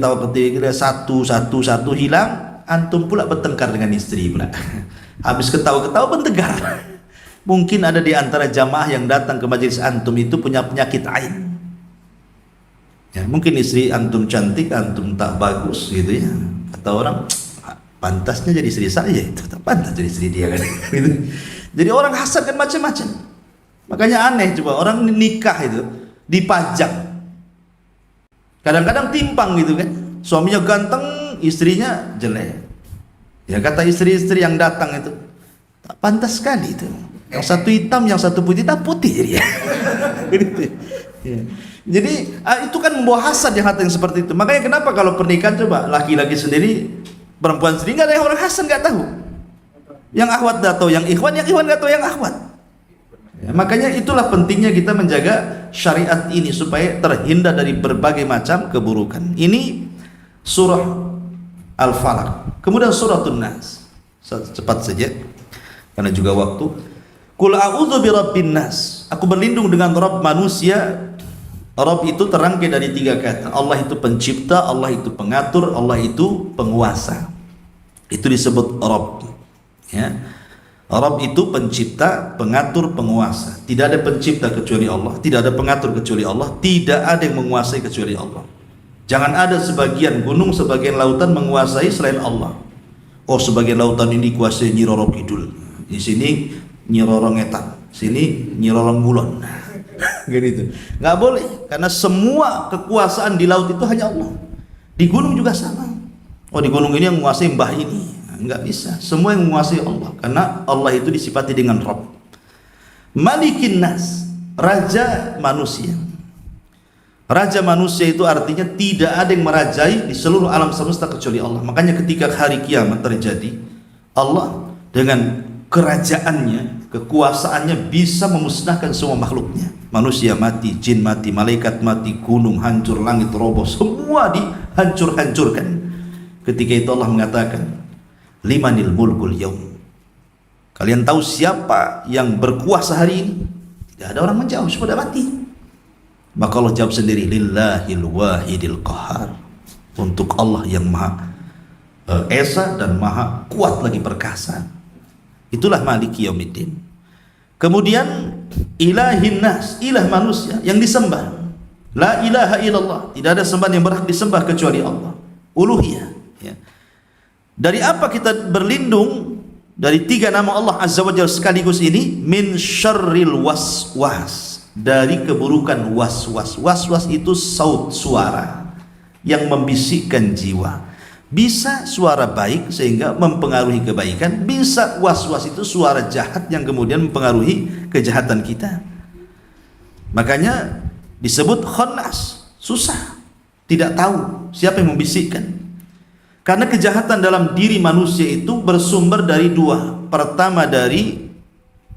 [SPEAKER 2] satu hilang, antum pula bertengkar dengan istri pula. Habis ketawa-ketawa bertegar. Mungkin ada di antara jamaah yang datang ke majelis antum itu punya penyakit ain. Ya, mungkin istri antum cantik, antum tak bagus gitu ya. Kata orang, pantasnya jadi istri saya itu, tak pantas jadi istri dia kan. Gitu. Jadi orang hasad kan macam-macam. Makanya aneh coba orang nikah itu dipajang. Kadang-kadang timpang gitu kan. Suaminya ganteng, istrinya jelek. Ya kata istri-istri yang datang itu, tak pantas sekali itu. Yang satu hitam, yang satu putih, tak putih jadi ya. Gitu. Ya. Jadi itu kan membawa hasad yang hati yang seperti itu. Makanya kenapa kalau pernikahan coba laki-laki sendiri, perempuan sendiri nggak ada yang orang hasad nggak tahu. Yang akhwat nggak tahu, yang ikhwan nggak tahu yang akhwat. Ya, makanya itulah pentingnya kita menjaga syariat ini supaya terhindar dari berbagai macam keburukan. Ini surah Al-Falaq. Kemudian suratul Nas. Cepat saja karena juga waktu. Qul a'udzu birabbin nas. Aku berlindung dengan Rabb manusia. Rabb itu terangkai dari 3 kata. Allah itu pencipta, Allah itu pengatur, Allah itu penguasa. Itu disebut Rabb. Ya. Rabb itu pencipta, pengatur, penguasa. Tidak ada pencipta kecuali Allah, tidak ada pengatur kecuali Allah, tidak ada yang menguasai kecuali Allah. Jangan ada sebagian gunung, sebagian lautan menguasai selain Allah. Oh, sebagian lautan ini kuasai Nyi Roro Kidul. Di sini Nyi Roro Ngetan, sini Nyi Roro Ngulon. Gitu. Nggak boleh, karena semua kekuasaan di laut itu hanya Allah. Di gunung juga sama. Oh, di gunung ini yang menguasai mbah ini. Enggak bisa, semua yang menguasai Allah, karena Allah itu disifati dengan Rabb. Malikin Nas, raja manusia. Raja manusia itu artinya tidak ada yang merajai di seluruh alam semesta kecuali Allah. Makanya ketika hari kiamat terjadi, Allah dengan kerajaannya, kekuasaannya bisa memusnahkan semua makhluknya. Manusia mati, jin mati, malaikat mati, gunung hancur, langit roboh, semua dihancur-hancurkan. Ketika itu Allah mengatakan, limanil mulkul yaum. Kalian tahu siapa yang berkuasa hari ini? Tidak ada orang menjawab, sudah mati. Maka Allah jawab sendiri, lillahil wahidil qahar. Untuk Allah yang maha esa dan maha kuat lagi perkasa. Itulah maliki yaumiddin. Kemudian ilahin nas, ilah manusia yang disembah. La ilaha illallah, tidak ada sembahan yang berhak disembah kecuali Allah. Uluhiyah. Ya. Dari apa kita berlindung? Dari 3 nama Allah Azza wa Jalla sekaligus ini. Min syarril waswas, dari keburukan waswas. Waswas itu saut, suara yang membisikkan jiwa. Bisa suara baik sehingga mempengaruhi kebaikan, bisa waswas itu suara jahat yang kemudian mempengaruhi kejahatan kita. Makanya disebut khannas, susah, tidak tahu siapa yang membisikkan. Karena kejahatan dalam diri manusia itu bersumber dari 2. Pertama dari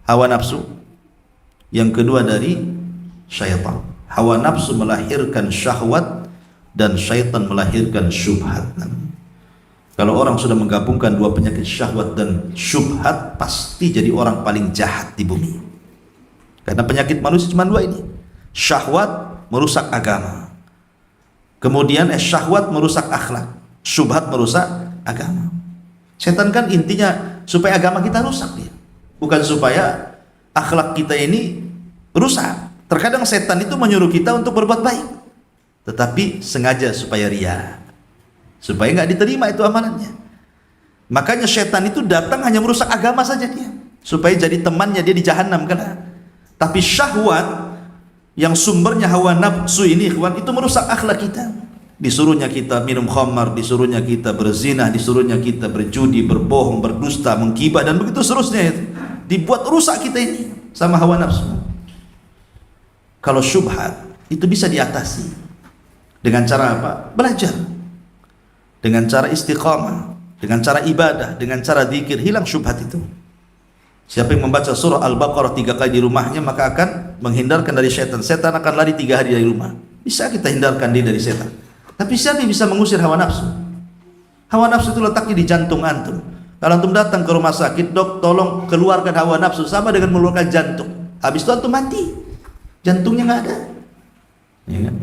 [SPEAKER 2] hawa nafsu, yang kedua dari syaitan. Hawa nafsu melahirkan syahwat dan syaitan melahirkan syubhat. Kalau orang sudah menggabungkan dua penyakit syahwat dan syubhat, pasti jadi orang paling jahat di bumi. Karena penyakit manusia cuma dua ini. Syahwat merusak agama. Kemudian syahwat merusak akhlak. Syubhat merusak agama. Setan kan intinya supaya agama kita rusak dia. Bukan supaya akhlak kita ini rusak. Terkadang setan itu menyuruh kita untuk berbuat baik, tetapi sengaja supaya ria, supaya nggak diterima itu amalannya. Makanya setan itu datang hanya merusak agama saja dia, supaya jadi temannya dia di jahanam kan. Tapi syahwat yang sumbernya hawa nafsu ini ikhwan, itu merusak akhlak kita. Disuruhnya kita minum khamar, disuruhnya kita berzina, disuruhnya kita berjudi, berbohong, berdusta, menggibah, dan begitu seterusnya itu. Dibuat rusak kita ini sama hawa nafsu. Kalau syubhat itu bisa diatasi dengan cara apa? Belajar, dengan cara istiqamah, dengan cara ibadah, dengan cara zikir, hilang syubhat itu. Siapa yang membaca surah Al-Baqarah 3 kali di rumahnya, maka akan menghindarkan dari setan. Setan akan lari 3 hari dari rumah. Bisa kita hindarkan dia dari setan. Tapi siapa yang bisa mengusir hawa nafsu? Hawa nafsu itu letaknya di jantung antum. Kalau antum datang ke rumah sakit, dok tolong keluarkan hawa nafsu, sama dengan mengeluarkan jantung. Habis itu antum mati. Jantungnya nggak ada, ya kan?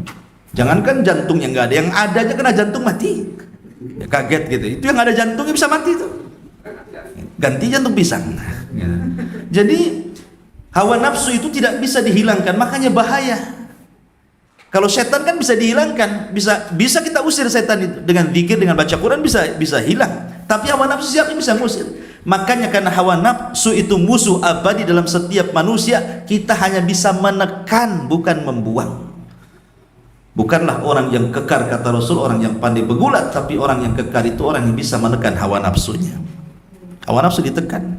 [SPEAKER 2] Jangankan jantungnya nggak ada, yang adanya kena jantung mati, ya, kaget gitu. Itu yang ada jantungnya bisa mati itu, ganti jantung pisang. Ya. Jadi hawa nafsu itu tidak bisa dihilangkan, makanya bahaya. Kalau setan kan bisa dihilangkan, bisa kita usir setan itu dengan zikir, dengan baca Quran bisa hilang. Tapi hawa nafsu siapa yang bisa ngusir? Makanya karena hawa nafsu itu musuh abadi dalam setiap manusia, kita hanya bisa menekan, bukan membuang. Bukanlah orang yang kekar, kata Rasul, orang yang pandai bergulat, tapi orang yang kekar itu orang yang bisa menekan hawa nafsunya. Hawa nafsu ditekan.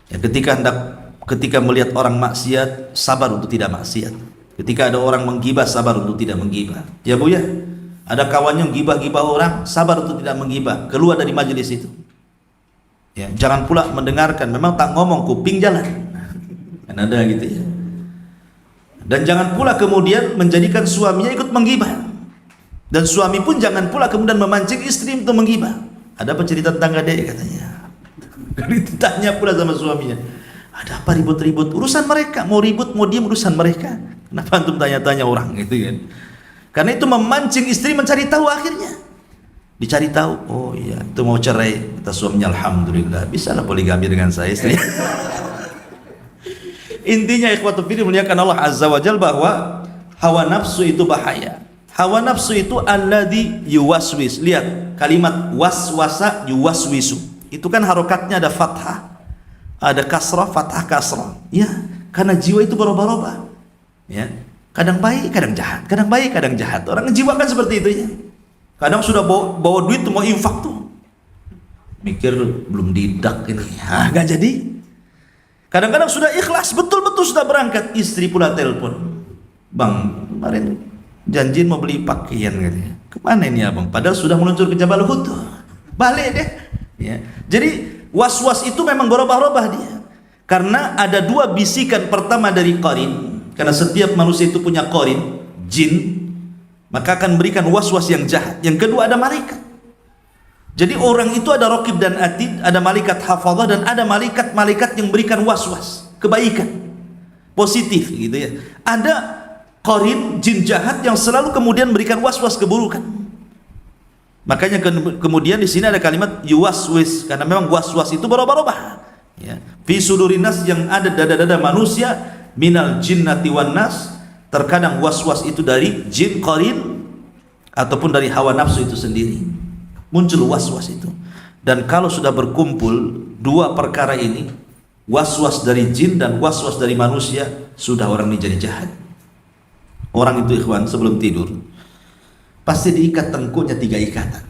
[SPEAKER 2] Ya, ketika melihat orang maksiat, sabar untuk tidak maksiat. Ketika ada orang menggibah, sabar untuk tidak menggibah. Ya Bu ya, ada kawannya gibah-gibah orang, sabar untuk tidak menggibah, keluar dari majelis itu. Ya, jangan pula mendengarkan, memang tak ngomong kuping jalan. Kan ada gitu ya. Dan jangan pula kemudian menjadikan suaminya ikut menggibah. Dan suami pun jangan pula kemudian memancing istri untuk menggibah. Ada apa cerita tangga dek katanya. Ditanya pula sama suaminya, ada apa ribut-ribut? Urusan mereka, mau ribut mau diam urusan mereka. Kenapa antum tanya-tanya orang gitu kan? Karena itu memancing istri mencari tahu akhirnya. Dicari tahu, oh iya itu mau cerai, kata suaminya, alhamdulillah bisa lah poligami dengan saya istri. Intinya ikhwatu fillah muliakan Allah azza wa jalla, bahwa hawa nafsu itu bahaya. Hawa nafsu itu alladzi yuwaswis. Lihat kalimat waswasa yuwaswisu, itu kan harokatnya ada fathah, ada kasrah, fathah, kasrah. Ya, karena jiwa itu berubah-ubah. Ya, kadang baik, kadang jahat, kadang baik, kadang jahat. Orang jiwa kan seperti itu ya. Kadang sudah bawa duit tuh mau infak tuh, mikir belum didak ini, nggak jadi. Kadang-kadang sudah ikhlas, betul-betul sudah berangkat, istri pula telepon, bang kemarin janjiin mau beli pakaian katanya, kemana ini abang? Padahal sudah meluncur ke Jabal Uhud tuh, balik deh. Ya. Jadi was-was itu memang berubah-ubah dia, karena ada dua bisikan. Pertama dari qarin, karena setiap manusia itu punya qarin, jin, maka akan berikan was-was yang jahat. Yang kedua ada malaikat. Jadi orang itu ada raqib dan atid, ada malaikat hafazah, dan ada malaikat-malaikat yang berikan was-was kebaikan, positif gitu ya. Ada qarin, jin jahat, yang selalu kemudian berikan was-was keburukan. Makanya kemudian di sini ada kalimat yuwaswis, karena memang was-was itu berubah-ubah. Ya. Fi sudurinas, yang ada dada-dada manusia, minal jinnati wan nas. Terkadang was-was itu dari jin qarin ataupun dari hawa nafsu itu sendiri. Muncul was-was itu. Dan kalau sudah berkumpul dua perkara ini, was-was dari jin dan was-was dari manusia, sudah orang ini jadi jahat. Orang itu ikhwan sebelum tidur pasti diikat tengkuknya 3 ikatan.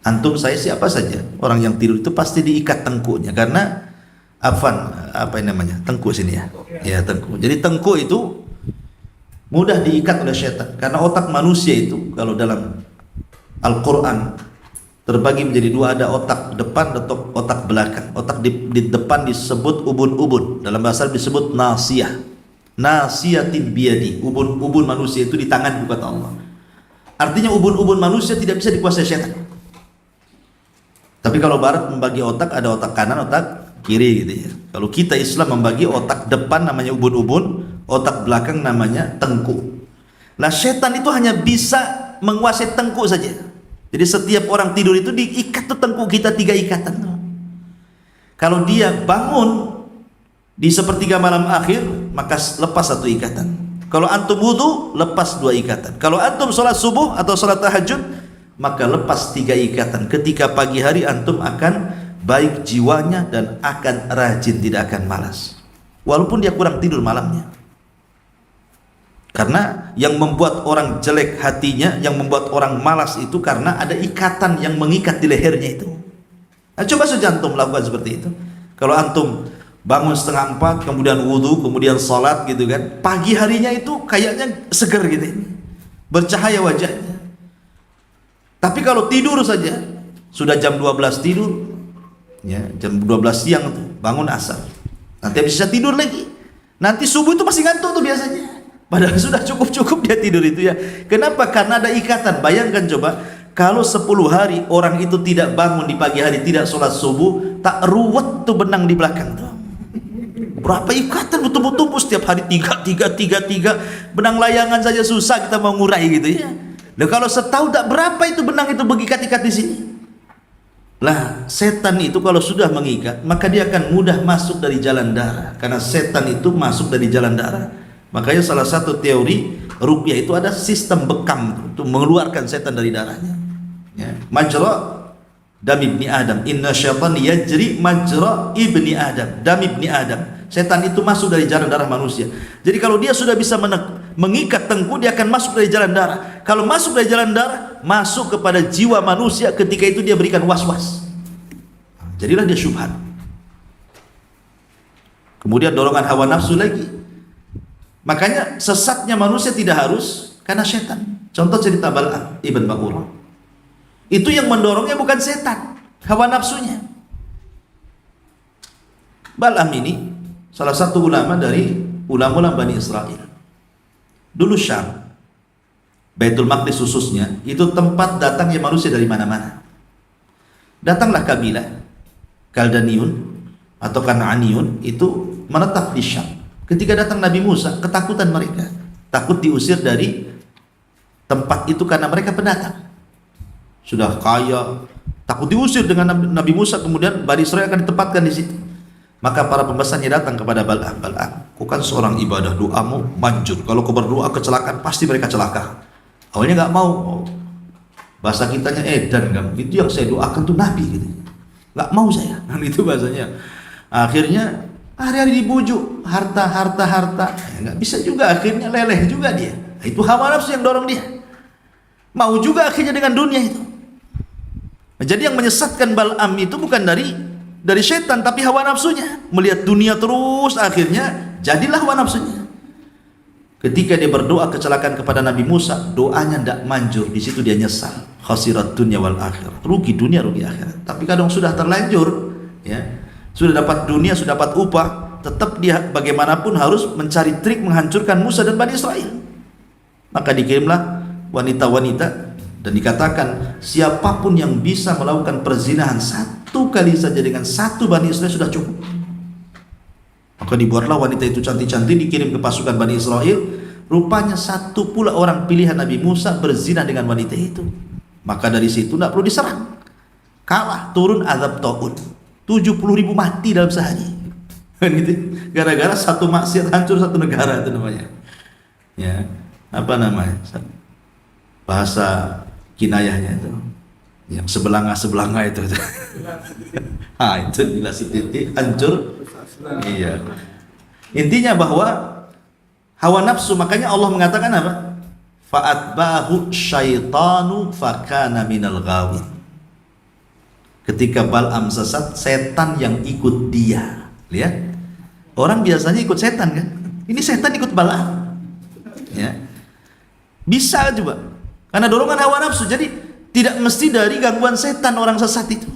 [SPEAKER 2] Antum saya siapa saja, orang yang tidur itu pasti diikat tengkuknya, karena apa namanya? Tengkuk sini ya. Ya, tengkuk. Jadi tengkuk itu mudah diikat oleh syaitan, karena otak manusia itu kalau dalam Al-Quran terbagi menjadi 2, ada otak depan atau otak belakang. Otak di depan disebut ubun-ubun, dalam bahasa Arab disebut nasiyah. nasiyatin biyadi. Ubun-ubun manusia itu di tanganku, kata Allah. Artinya ubun-ubun manusia tidak bisa dikuasai setan. Tapi kalau barat membagi otak, ada otak kanan, otak kiri gitu ya. Kalau kita Islam membagi otak depan namanya ubun-ubun, otak belakang namanya tengkuk. Nah, setan itu hanya bisa menguasai tengkuk saja. Jadi setiap orang tidur itu diikat tuh tengkuk kita 3 ikatan tuh. Kalau dia bangun di sepertiga malam akhir, maka lepas 1 ikatan. Kalau antum wudu, lepas 2 ikatan. Kalau antum sholat subuh atau sholat tahajud, maka lepas 3 ikatan. Ketika pagi hari antum akan baik jiwanya dan akan rajin, tidak akan malas. Walaupun dia kurang tidur malamnya. Karena yang membuat orang jelek hatinya, yang membuat orang malas itu karena ada ikatan yang mengikat di lehernya itu. Nah, coba saja antum lakukan seperti itu. Kalau antum bangun 3:30, kemudian wudu, kemudian salat gitu kan, pagi harinya itu kayaknya seger gitu, bercahaya wajahnya. Tapi kalau tidur saja, sudah jam 12 tidur, ya, jam 12 siang tuh bangun asar, nanti bisa tidur lagi, nanti subuh itu masih ngantuk tuh biasanya. Padahal sudah cukup-cukup dia tidur itu ya. Kenapa? Karena ada ikatan. Bayangkan coba, kalau 10 hari orang itu tidak bangun di pagi hari, tidak sholat subuh, tak ruwet tuh benang di belakang tuh. Berapa ikatan betul-betul setiap hari 3. Benang layangan saja susah kita mau ngurai gitu ya. Nah, kalau setahun tak berapa itu benang itu mengikat-ikat di sini. Lah, setan itu kalau sudah mengikat, maka dia akan mudah masuk dari jalan darah. Karena setan itu masuk dari jalan darah. Makanya salah satu teori ruqyah itu ada sistem bekam untuk mengeluarkan setan dari darahnya. Ya. Majra dam ibni Adam. Inna syaitan yajri majra ibni Adam. Dam ibni Adam. Setan itu masuk dari jalan darah manusia. Jadi kalau dia sudah bisa mengikat tengkuk, dia akan masuk dari jalan darah. Kalau masuk dari jalan darah, masuk kepada jiwa manusia, ketika itu dia berikan was-was. Jadilah dia syubhat. Kemudian dorongan hawa nafsu lagi. Makanya sesatnya manusia tidak harus karena setan. Contoh cerita Bal'am ibn Ba'urah. Itu yang mendorongnya bukan setan, hawa nafsunya. Bal'am ini salah satu ulama dari ulama-ulama Bani Israel. Dulu Syam, Baitul Maqdis khususnya, itu tempat datangnya manusia dari mana-mana. Datanglah kabilah Kaldaniun atau Kan'aniyun itu menetap di Syam. Ketika datang Nabi Musa, ketakutan mereka, takut diusir dari tempat itu karena mereka pendatang. Sudah kaya, takut diusir dengan Nabi Musa, kemudian Bani Israel akan ditempatkan di situ. Maka para pembahasannya datang kepada Bal'am. Bal'am, kau kan seorang ibadah, doamu manjur. Kalau kau berdoa kecelakaan, pasti mereka celaka. Awalnya nggak mau. Bahasa kitanya edan kan. Itu yang saya doakan tuh Nabi gitu. Nggak mau saya. Kan itu bahasanya. Akhirnya hari-hari dibujuk, harta. Ya, nggak bisa juga, akhirnya leleh juga dia. Itu hawa nafsu yang dorong dia. Mau juga akhirnya dengan dunia itu. Nah, jadi yang menyesatkan Bal'am itu bukan dari setan, tapi hawa nafsunya. Melihat dunia terus, akhirnya jadilah hawa nafsunya. Ketika dia berdoa kecelakaan kepada Nabi Musa, doanya tidak manjur. Di situ dia nyesal. Khasirat dunya wal akhirah. Rugi dunia, rugi akhirat. Tapi kadang sudah terlanjur, ya, sudah dapat dunia, sudah dapat upah, tetap dia bagaimanapun harus mencari trik menghancurkan Musa dan Bani Israel. Maka dikirimlah wanita-wanita dan dikatakan siapapun yang bisa melakukan perzinahan 1 kali saja dengan 1 Bani Israel sudah cukup. Maka dibuatlah wanita itu cantik-cantik, dikirim ke pasukan Bani Israel. Rupanya 1 pula orang pilihan Nabi Musa berzina dengan wanita itu. Maka dari situ tidak perlu diserang, kalah, turun azab taun. 70.000 mati dalam sehari. Gitu. Gara-gara 1 maksiat hancur 1 negara itu namanya. Ya, apa namanya? Bahasa kinayahnya itu. Yang sebelanga itu. Itu bila si titik hancur. Iya. Intinya bahwa hawa nafsu, makanya Allah mengatakan apa? Fa'atba'ahu syaitanu fakana minal ghawin. Ketika Bal'am sesat, setan yang ikut dia. Lihat, orang biasanya ikut setan kan? Ini setan ikut Bal'am. Ya, bisa coba. Karena dorongan hawa nafsu. Jadi tidak mesti dari gangguan setan orang sesat itu.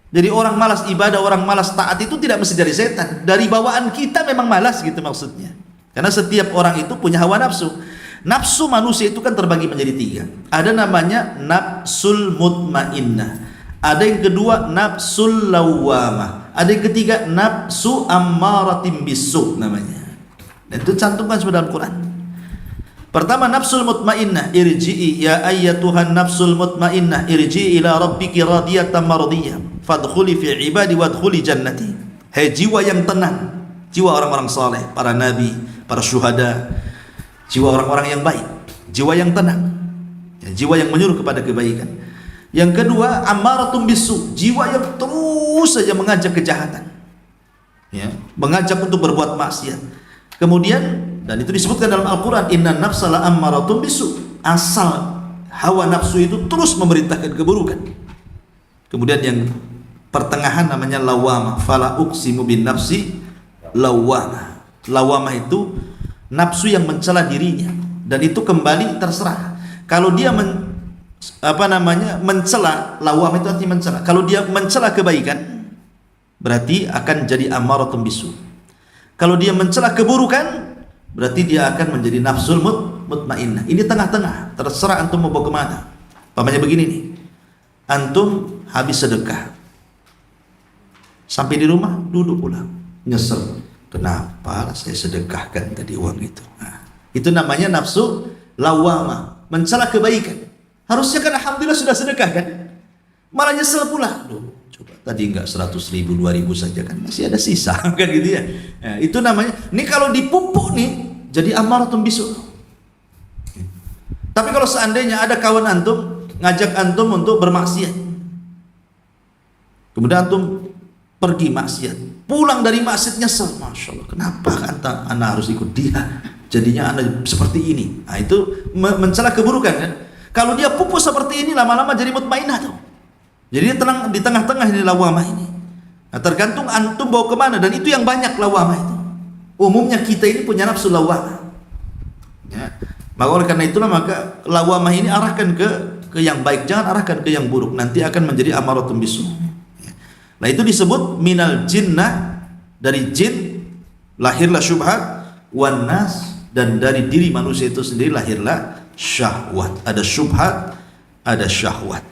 [SPEAKER 2] Jadi orang malas ibadah, orang malas taat itu tidak mesti dari setan. Dari bawaan kita memang malas gitu maksudnya. Karena setiap orang itu punya hawa nafsu. Nafsu manusia itu kan terbagi menjadi 3. Ada namanya nafsul mutmainnah. Ada yang kedua nafsul lawwamah. Ada yang ketiga nafsu ammaratim bisu namanya. Dan itu cantumkan semua dalam Quran. Pertama nafsul mutmainnah, irji'i ya ayyatuhan nafsul mutmainnah, irji'i ila rabbiki radiyatan mardiyah, fadkhuli fi ibadi wadkhuli jannati. Hai jiwa yang tenang, jiwa orang-orang saleh, para nabi, para syuhada, jiwa orang-orang yang baik, jiwa yang tenang, ya, jiwa yang menyuruh kepada kebaikan. Yang kedua ammaratum bisu, jiwa yang terus saja mengajak kejahatan, ya, mengajak untuk berbuat maksiat. Kemudian, dan itu disebutkan dalam Al-Quran, inna nafsa la ammaratum bisu, asal hawa nafsu itu terus memerintahkan keburukan. Kemudian yang pertengahan namanya lawamah, fala uqsimu bin nafsi lawamah. Lawamah itu nafsu yang mencela dirinya, dan itu kembali terserah. Kalau dia mencela, lawamah itu artinya mencela. Kalau dia mencela kebaikan, berarti akan jadi ammaratum bisu. Kalau dia mencela keburukan, berarti dia akan menjadi nafsul mutmainnah. Ini tengah-tengah, terserah antum mau bawa kemana. Pamannya begini nih, antum habis sedekah, sampai di rumah duduk pulang, nyesel, kenapa saya sedekahkan tadi uang itu. Nah, itu namanya nafsu lawamah, mencela kebaikan. Harusnya kan alhamdulillah sudah sedekah kan, malah nyesel pula. Duh, coba tadi enggak 100.000, 2.000 saja kan masih ada sisa kan gitu ya. Nah, itu namanya, ini kalau dipupuk nih jadi ammaratum bisu. Tapi kalau seandainya ada kawan antum ngajak antum untuk bermaksiat, kemudian antum pergi maksiat, pulang dari maksiat nyesel, masya Allah, kenapa anak harus ikut dia, jadinya anak seperti ini. Nah, itu mencela keburukan kan. Kalau dia pupuk seperti ini, lama-lama jadi mutmainnah tuh. Jadi tenang di tengah-tengah ini lawamah ini. Nah, tergantung antum bawa kemana, dan itu yang banyak lawamah itu. Umumnya kita ini punya nafsu lawamah. Ya. Maka oleh karena itulah maka lawamah ini arahkan ke yang baik, jangan arahkan ke yang buruk. Nanti akan menjadi amaratum bisu. Ya. Nah, itu disebut minal jinnah, dari jin lahirlah syubhat, wan nas, dan dari diri manusia itu sendiri lahirlah syahwat. Ada syubhat, ada syahwat.